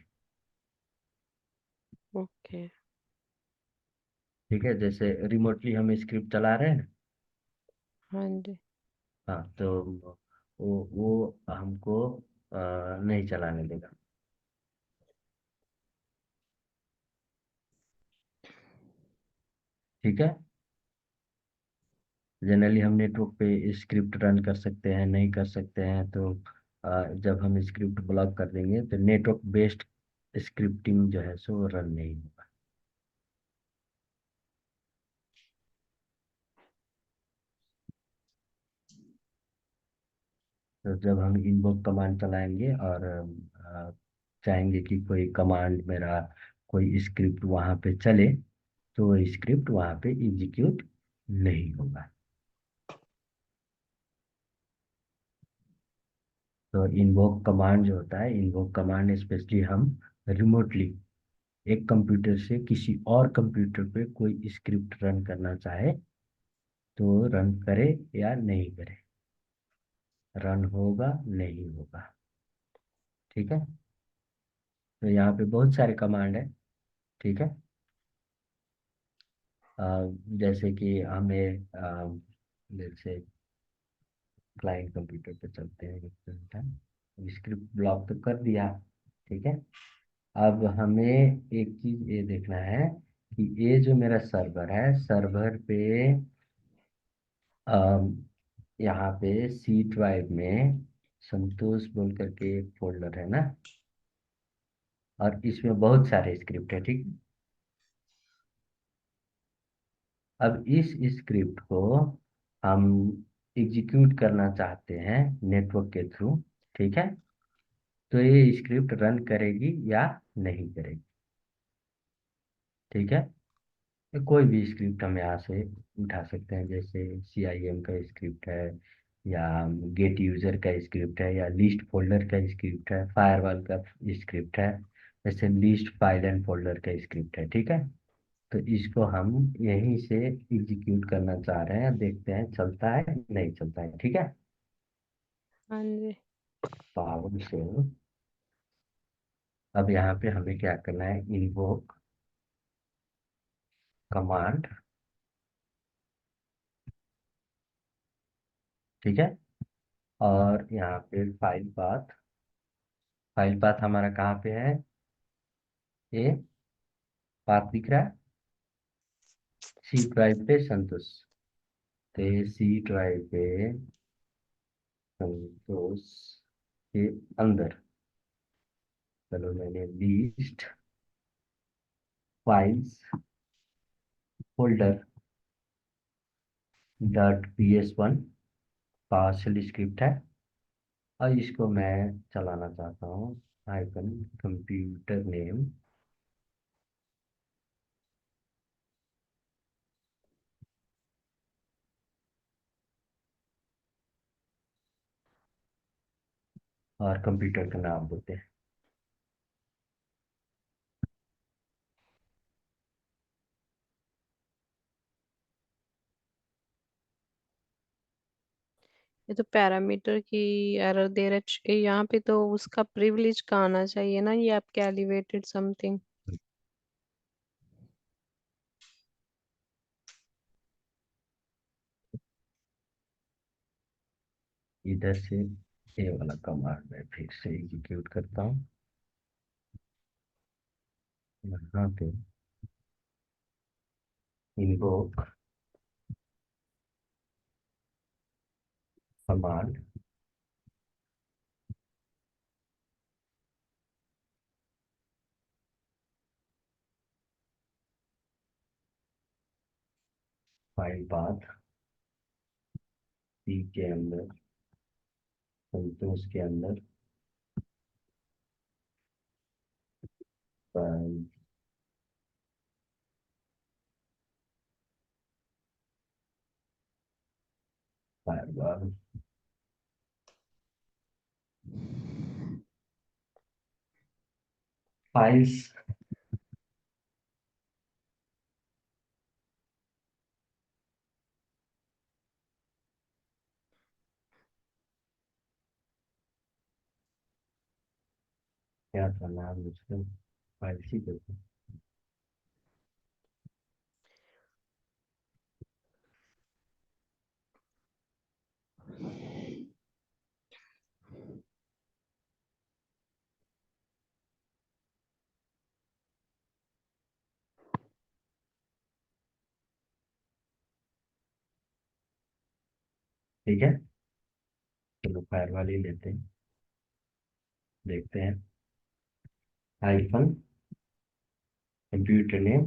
ओके। ठीक है। जैसे रिमोटली हम स्क्रिप्ट चला रहे हैं। हाँ जी। हाँ, तो वो हमको नहीं चलाने देगा। ठीक है। जनरली हम नेटवर्क पे स्क्रिप्ट रन कर सकते हैं, नहीं कर सकते हैं, तो जब हम स्क्रिप्ट ब्लॉक कर देंगे तो नेटवर्क बेस्ड स्क्रिप्टिंग जो है सो रन नहीं होगा। तो जब हम इनवॉक कमांड चलाएंगे और चाहेंगे कि कोई कमांड मेरा, कोई स्क्रिप्ट वहाँ पे चले, तो वो स्क्रिप्ट वहाँ पे एग्जीक्यूट नहीं होगा। तो इन्वोक कमांड जो होता है, इन्वोक कमांड स्पेशली हम रिमोटली एक कंप्यूटर से किसी और कंप्यूटर पे कोई स्क्रिप्ट रन करना चाहे तो रन करे या नहीं करे, रन होगा नहीं होगा। ठीक है। तो यहाँ पे बहुत सारे कमांड है। ठीक है। अ, जैसे कि हमें जैसे क्लाइंट कंप्यूटर पे चलते हैं, स्क्रिप्ट ब्लॉक तो कर दिया। ठीक है। अब हमें एक चीज ये देखना है कि ये जो मेरा सर्वर है, सर्वर पे अम, यहाँ पे सी ड्राइव में संतोष बोल करके एक फोल्डर है ना, और इसमें बहुत सारे स्क्रिप्ट है। ठीक। अब इस स्क्रिप्ट को हम एग्जीक्यूट करना चाहते हैं नेटवर्क के थ्रू। ठीक है। तो ये स्क्रिप्ट रन करेगी या नहीं करेगी। ठीक है। तो कोई भी स्क्रिप्ट हम यहाँ से उठा सकते हैं, जैसे CIM का स्क्रिप्ट है, या गेट यूजर का स्क्रिप्ट है, या लिस्ट फोल्डर का स्क्रिप्ट है, फायरवॉल का स्क्रिप्ट है, जैसे लिस्ट फाइल एंड फोल्डर का स्क्रिप्ट है। ठीक है। तो इसको हम यहीं से एग्जीक्यूट करना चाह रहे हैं, देखते हैं चलता है नहीं चलता है। ठीक है। हाँ जी। पावर से अब यहाँ पे हमें क्या करना है, इन्वोक कमांड। ठीक है। और यहाँ पे फाइल पाथ हमारा कहाँ पे है, ये पाथ दिख रहा है सी ड्राइव पे संतोष। तो ये सी ड्राइव पे संतोष के अंदर, चलो मैंने list files folder .ps1 partial script है, और इसको मैं चलाना चाहता हूँ आइकन कंप्यूटर नेम। और कंप्यूटर का नाम देते हैं। ये तो पैरामीटर की एरर दे रहा है यहाँ पे, तो उसका प्रिविलेज का आना चाहिए ना, ये आपके एलिवेटेड समथिंग। इधर से ये वाला कमांड मैं फिर से एग्जीक्यूट करता हूँ। यहाँ पे इन्वोक कमांड फाइल पाथ सी के अंदर संतोष के अंदर फाइल फायरवॉल फाइल्स। क्या था नाम उसका, फाइल्स ही देते हैं। ठीक है। चलो फायरवॉल ही लेते हैं, देखते हैं। आईफन कंप्यूटर नेम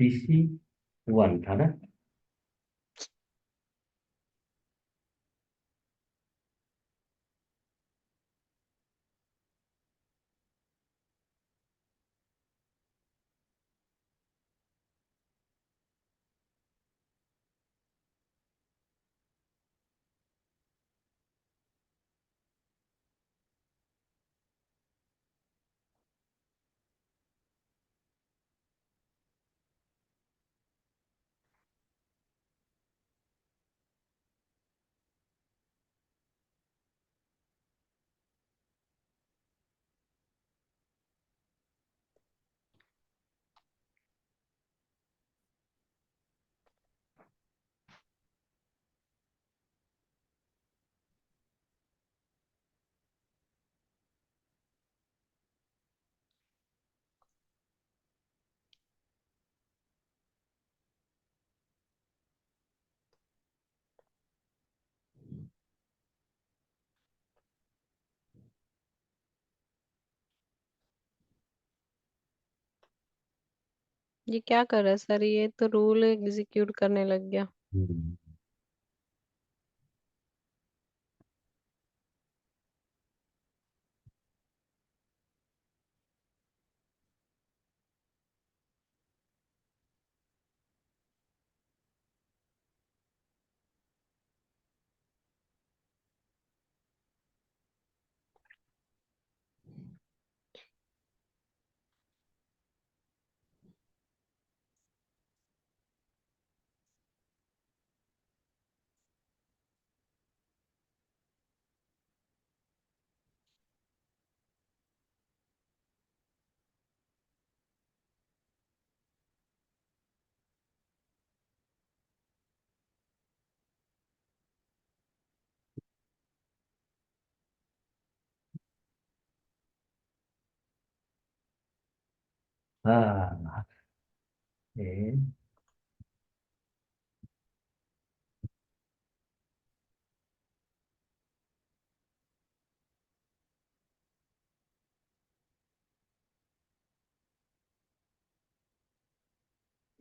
PC1 था ना। ये क्या कर रहा है सर, ये तो रूल एग्जीक्यूट करने लग गया। हम्म। हाँ, ये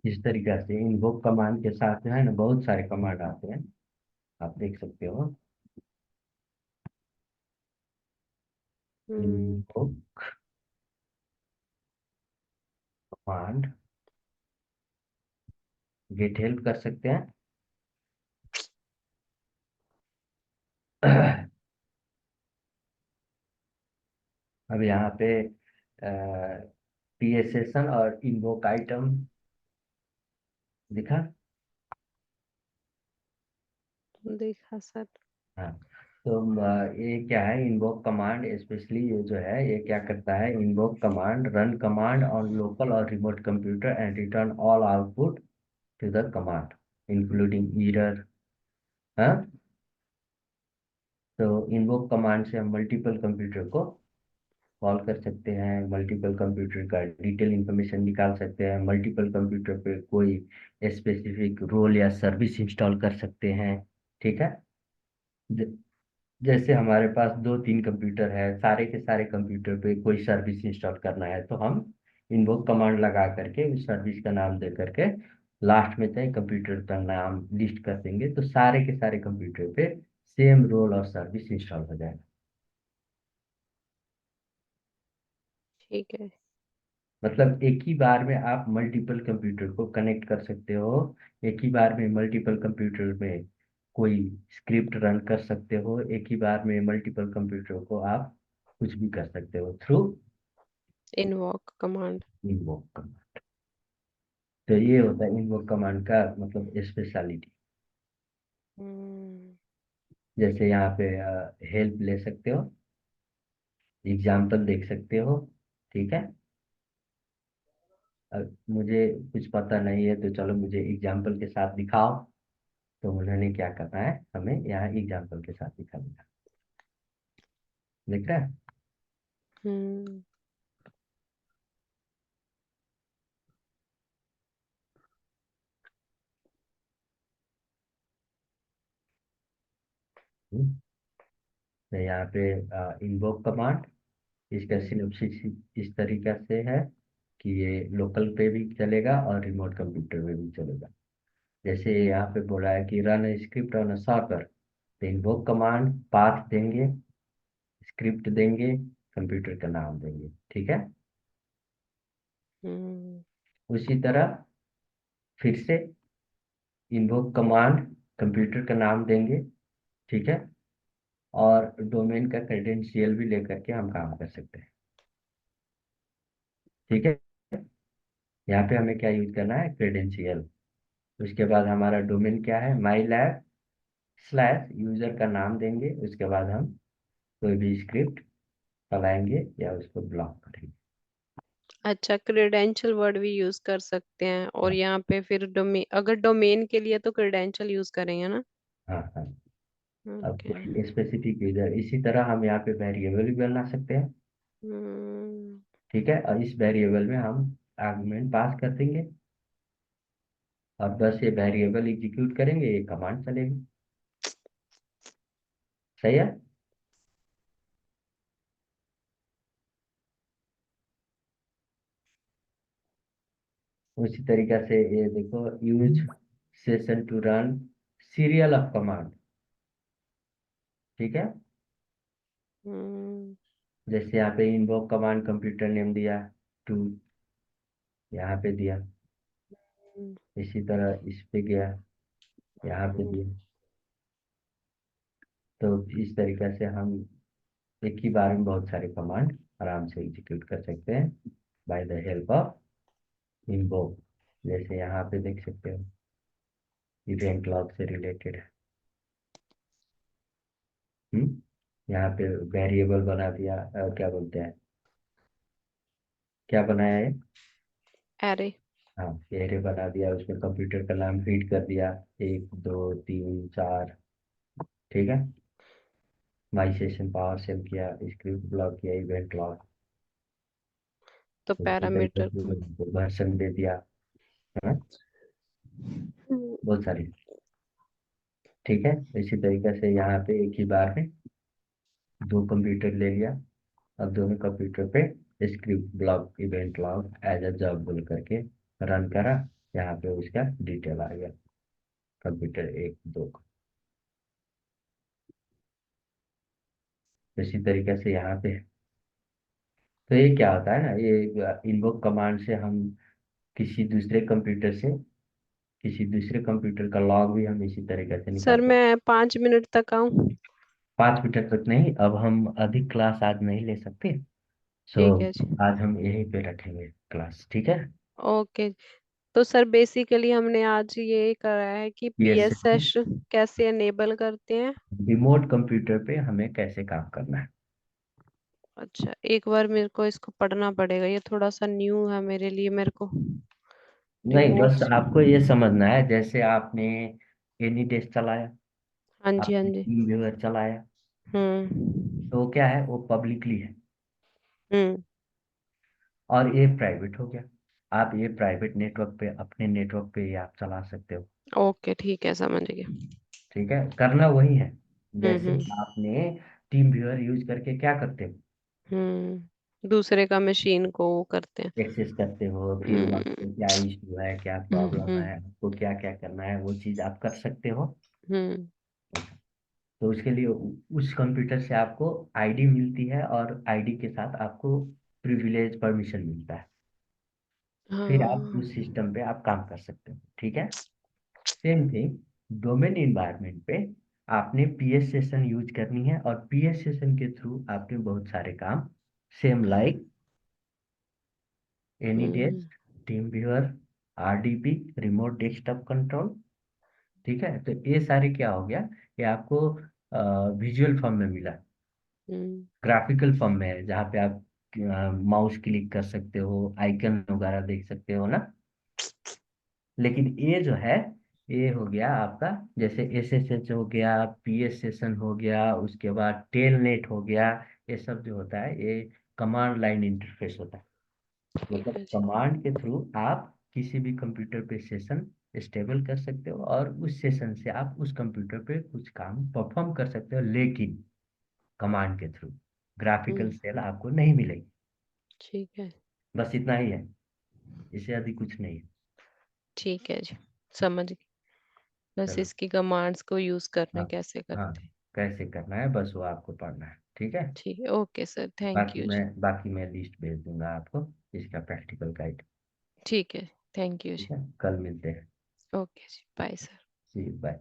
इस तरीके से इन्वोक कमांड के साथ जो है ना बहुत सारे कमांड आते हैं, आप देख सकते हो। हम्म। इन्वोक कमांड गेट हेल्प कर सकते हैं। अब यहाँ पे पीएसएसन और इन्वोक आइटम दिखा। देखा सर। हाँ, तो ये क्या है, इन्वोक कमांड स्पेशली ये जो है ये क्या करता है, invoke command run command on local और remote computer and return all output to the command including error. हाँ, तो इन्वोक कमांड से हम मल्टीपल कंप्यूटर को कॉल कर सकते हैं, मल्टीपल कंप्यूटर का डिटेल इंफॉर्मेशन निकाल सकते हैं, मल्टीपल कंप्यूटर पे कोई स्पेसिफिक रोल या सर्विस इंस्टॉल कर सकते हैं। ठीक है। ज- जैसे हमारे पास दो तीन कंप्यूटर है, सारे के सारे कंप्यूटर पे कोई सर्विस इंस्टॉल करना है तो हम इन्वोक कमांड लगा करके उस सर्विस का नाम दे करके लास्ट में चाहे कंप्यूटर का नाम लिस्ट कर देंगे तो सारे के सारे कंप्यूटर पे सेम रोल और सर्विस इंस्टॉल हो जाएगा। ठीक है। मतलब एक ही बार में आप मल्टीपल कंप्यूटर को कनेक्ट कर सकते हो, एक ही बार में मल्टीपल कंप्यूटर में कोई स्क्रिप्ट रन कर सकते हो, एक ही बार में मल्टीपल कंप्यूटर को आप कुछ भी कर सकते हो through invoke command. Invoke command. तो ये होता है इनवोक कमांड का मतलब स्पेशलिटी। हम्म। जैसे यहाँ पे हेल्प ले सकते हो, एग्जाम्पल देख सकते हो। ठीक है। अब मुझे कुछ पता नहीं है तो चलो मुझे एग्जाम्पल के साथ दिखाओ, तो उन्होंने क्या करना है, हमें यहाँ एग्जाम्पल के साथ दिखा दिया। दिख रहा है। हम्म। तो यहाँ पे इन्वोक कमांड, इसका सिनॉप्सिस इस तरीका से है कि ये लोकल पे भी चलेगा और रिमोट कंप्यूटर पे भी चलेगा। जैसे यहाँ पे बोला है कि run script on a server, तो इन्वोक कमांड पाथ देंगे, स्क्रिप्ट देंगे, कंप्यूटर का नाम देंगे। ठीक है। हम्म। उसी तरह फिर से इन्वोक कमांड कंप्यूटर का नाम देंगे। ठीक है। और डोमेन का क्रेडेंशियल भी लेकर के हम काम कर सकते हैं। ठीक है। यहाँ पे हमें क्या यूज करना है, क्रेडेंशियल। उसके बाद हमारा डोमेन क्या है, माई लैब स्लैश यूजर का नाम देंगे, उसके बाद हम कोई भी स्क्रिप्ट चलाएंगे या उसको ब्लॉक करेंगे। अच्छा, क्रेडेंशियल वर्ड भी यूज कर सकते हैं, और हाँ यहाँ पे फिर डोमेन, अगर डोमेन के लिए तो क्रेडेंशियल यूज करेंगे ना। हाँ हाँ। अब ओके। कोई स्पेसिफिक यूजर, इसी तरह हम यहाँ पे वेरिएबल भी बना सकते हैं। हम्म। ठीक है। और इस वेरिएबल में हम आर्गुमेंट पास कर देंगे और बस ये वेरिएबल एग्जीक्यूट करेंगे, ये कमांड चलेगी। सही है। उसी तरीका से ये देखो, use session to run serial of command. ठीक है, हम्म। जैसे यहाँ पे इन्वोक कमांड कंप्यूटर नेम दिया, टू यहाँ पे दिया, इसी तरह इस पे गया, यहाँ पे दिया। तो इस तरीके से हम एक ही बार में बहुत सारे कमांड आराम से एग्जीक्यूट कर सकते हैं by the help of invoke. जैसे यहाँ पे देख सकते हो, इवेंट लॉग से रिलेटेड है। यहाँ पे वेरिएबल बना दिया, क्या बोलते हैं, क्या बनाया है, एरे। हाँ एरे बना दिया, उसमें कंप्यूटर का नाम फीड कर दिया, 1 2 3 4। ठीक है, माई सेशन पावर सेल किया, स्क्रिप्ट ब्लॉक किया, इवेंट लॉग। तो इसी तरीके पैरामीटर को। से वर्जन दे दिया, है ना, बहुत सारी। ठीक है, इसी तरीके से यहाँ पे एक ही बार में दो कंप्यूटर ले लिया, अब दोनों कंप्यूटर पे script block event log as a job बोल करके रन करा। यहाँ पे उसका डिटेल आ गया, कंप्यूटर 1 2 का। इसी तरीके से यहाँ पे, तो ये क्या होता है ना, ये इन्वोक कमांड से हम किसी दूसरे कंप्यूटर से किसी दूसरे कंप्यूटर का लॉग भी हम इसी तरीके से निकाल सर सकते। मैं 5 मिनट तक आऊं? 5 मीटर तक नहीं, अब हम अधिक क्लास आज नहीं ले सकते। सो ठीक है जी। आज हम यहीं पे रखेंगे क्लास, ठीक है। ओके। तो सर बेसिकली हमने आज ये करा है कि ये पीएसएस कैसे एनेबल करते हैं। रिमोट कंप्यूटर पे हमें कैसे काम करना है। अच्छा, एक बार मेरे को इसको पढ़ना पड़ेगा, ये थोड़ा सा न्यू है मेरे लिए, मेरे को नहीं, रिमोट बस से। आपको ये समझना है, जैसे आपने एनी डेस्क चलाया, हाँ जी, हाँ आपने जी। टीम व्यूअर चलाया, हम्म। तो क्या है, वो पब्लिकली है हम्म। और ये प्राइवेट हो गया। आप ये प्राइवेट नेटवर्क पे, अपने नेटवर्क पे ये आप चला सकते हो। ओके, ठीक है, समझ गया। ठीक है, करना वही है। जैसे हम्म। आपने टीम व्यूअर यूज करके क्या करते हो, दूसरे का मशीन को वो करते हैं। एक्सेस करते हो, फिर वहाँ हम्म। पे क्या इशू है, क्या प्रॉब्लम हम्म। है, आपको क्या क्या करना है, वो चीज़ आप कर सकते हो। हम्म। तो उसके लिए उस कंप्यूटर से आपको आईडी मिलती है, और आईडी के साथ आपको प्रिविलेज परमिशन मिलता है। फिर आप हाँ। उस सिस्टम पे आप काम कर सकते हो। ठीक है, सेम थिंग डोमेन इन्वायरमेंट पे आपने पीएस सेशन यूज करनी है, और पीएस सेशन के थ्रू आपने बहुत सारे काम, same like hmm. AnyDesk, TeamViewer, RDP, remote desktop control. ठीक है, तो ये सारे क्या हो गया, ये आपको विजुअल फॉर्म में मिला, हम्म। ग्राफिकल फॉर्म में है, जहाँ पे आप माउस क्लिक कर सकते हो, आइकन वगैरह देख सकते हो ना। लेकिन ये जो है, ये हो गया आपका, जैसे एसएसएच हो गया, पीएस सेशन हो गया, उसके बाद टेलनेट हो गया। ये सब जो होता है, ये कमांड लाइन इंटरफेस होता है। ठीक मतलब है जी। कमांड के थ्रू आप किसी भी कंप्यूटर पे सेशन स्टेबल कर सकते हो, और उस सेशन से आप उस कंप्यूटर पे कुछ काम परफॉर्म कर सकते हो, लेकिन कमांड के थ्रू ग्राफिकल हम्म। सेल आपको नहीं मिलेगी। ठीक है। बस इतना ही है, इससे अधिक कुछ नहीं है। ठीक है जी, समझ गई। बस चलो, इसकी कमांड्स को यूज करना हाँ, है, कैसे हाँ, करते हैं। कैसे करना है बस वो आपको पढ़ना है। ठीक है, ठीक है, ओके सर, थैंक बाकी यू मैं जी। बाकी मैं लिस्ट भेज दूंगा आपको, इसका प्रैक्टिकल गाइड। ठीक है, थैंक यू ठीक जी। है, कल मिलते हैं। ओके जी, बाय सर। सी बाय।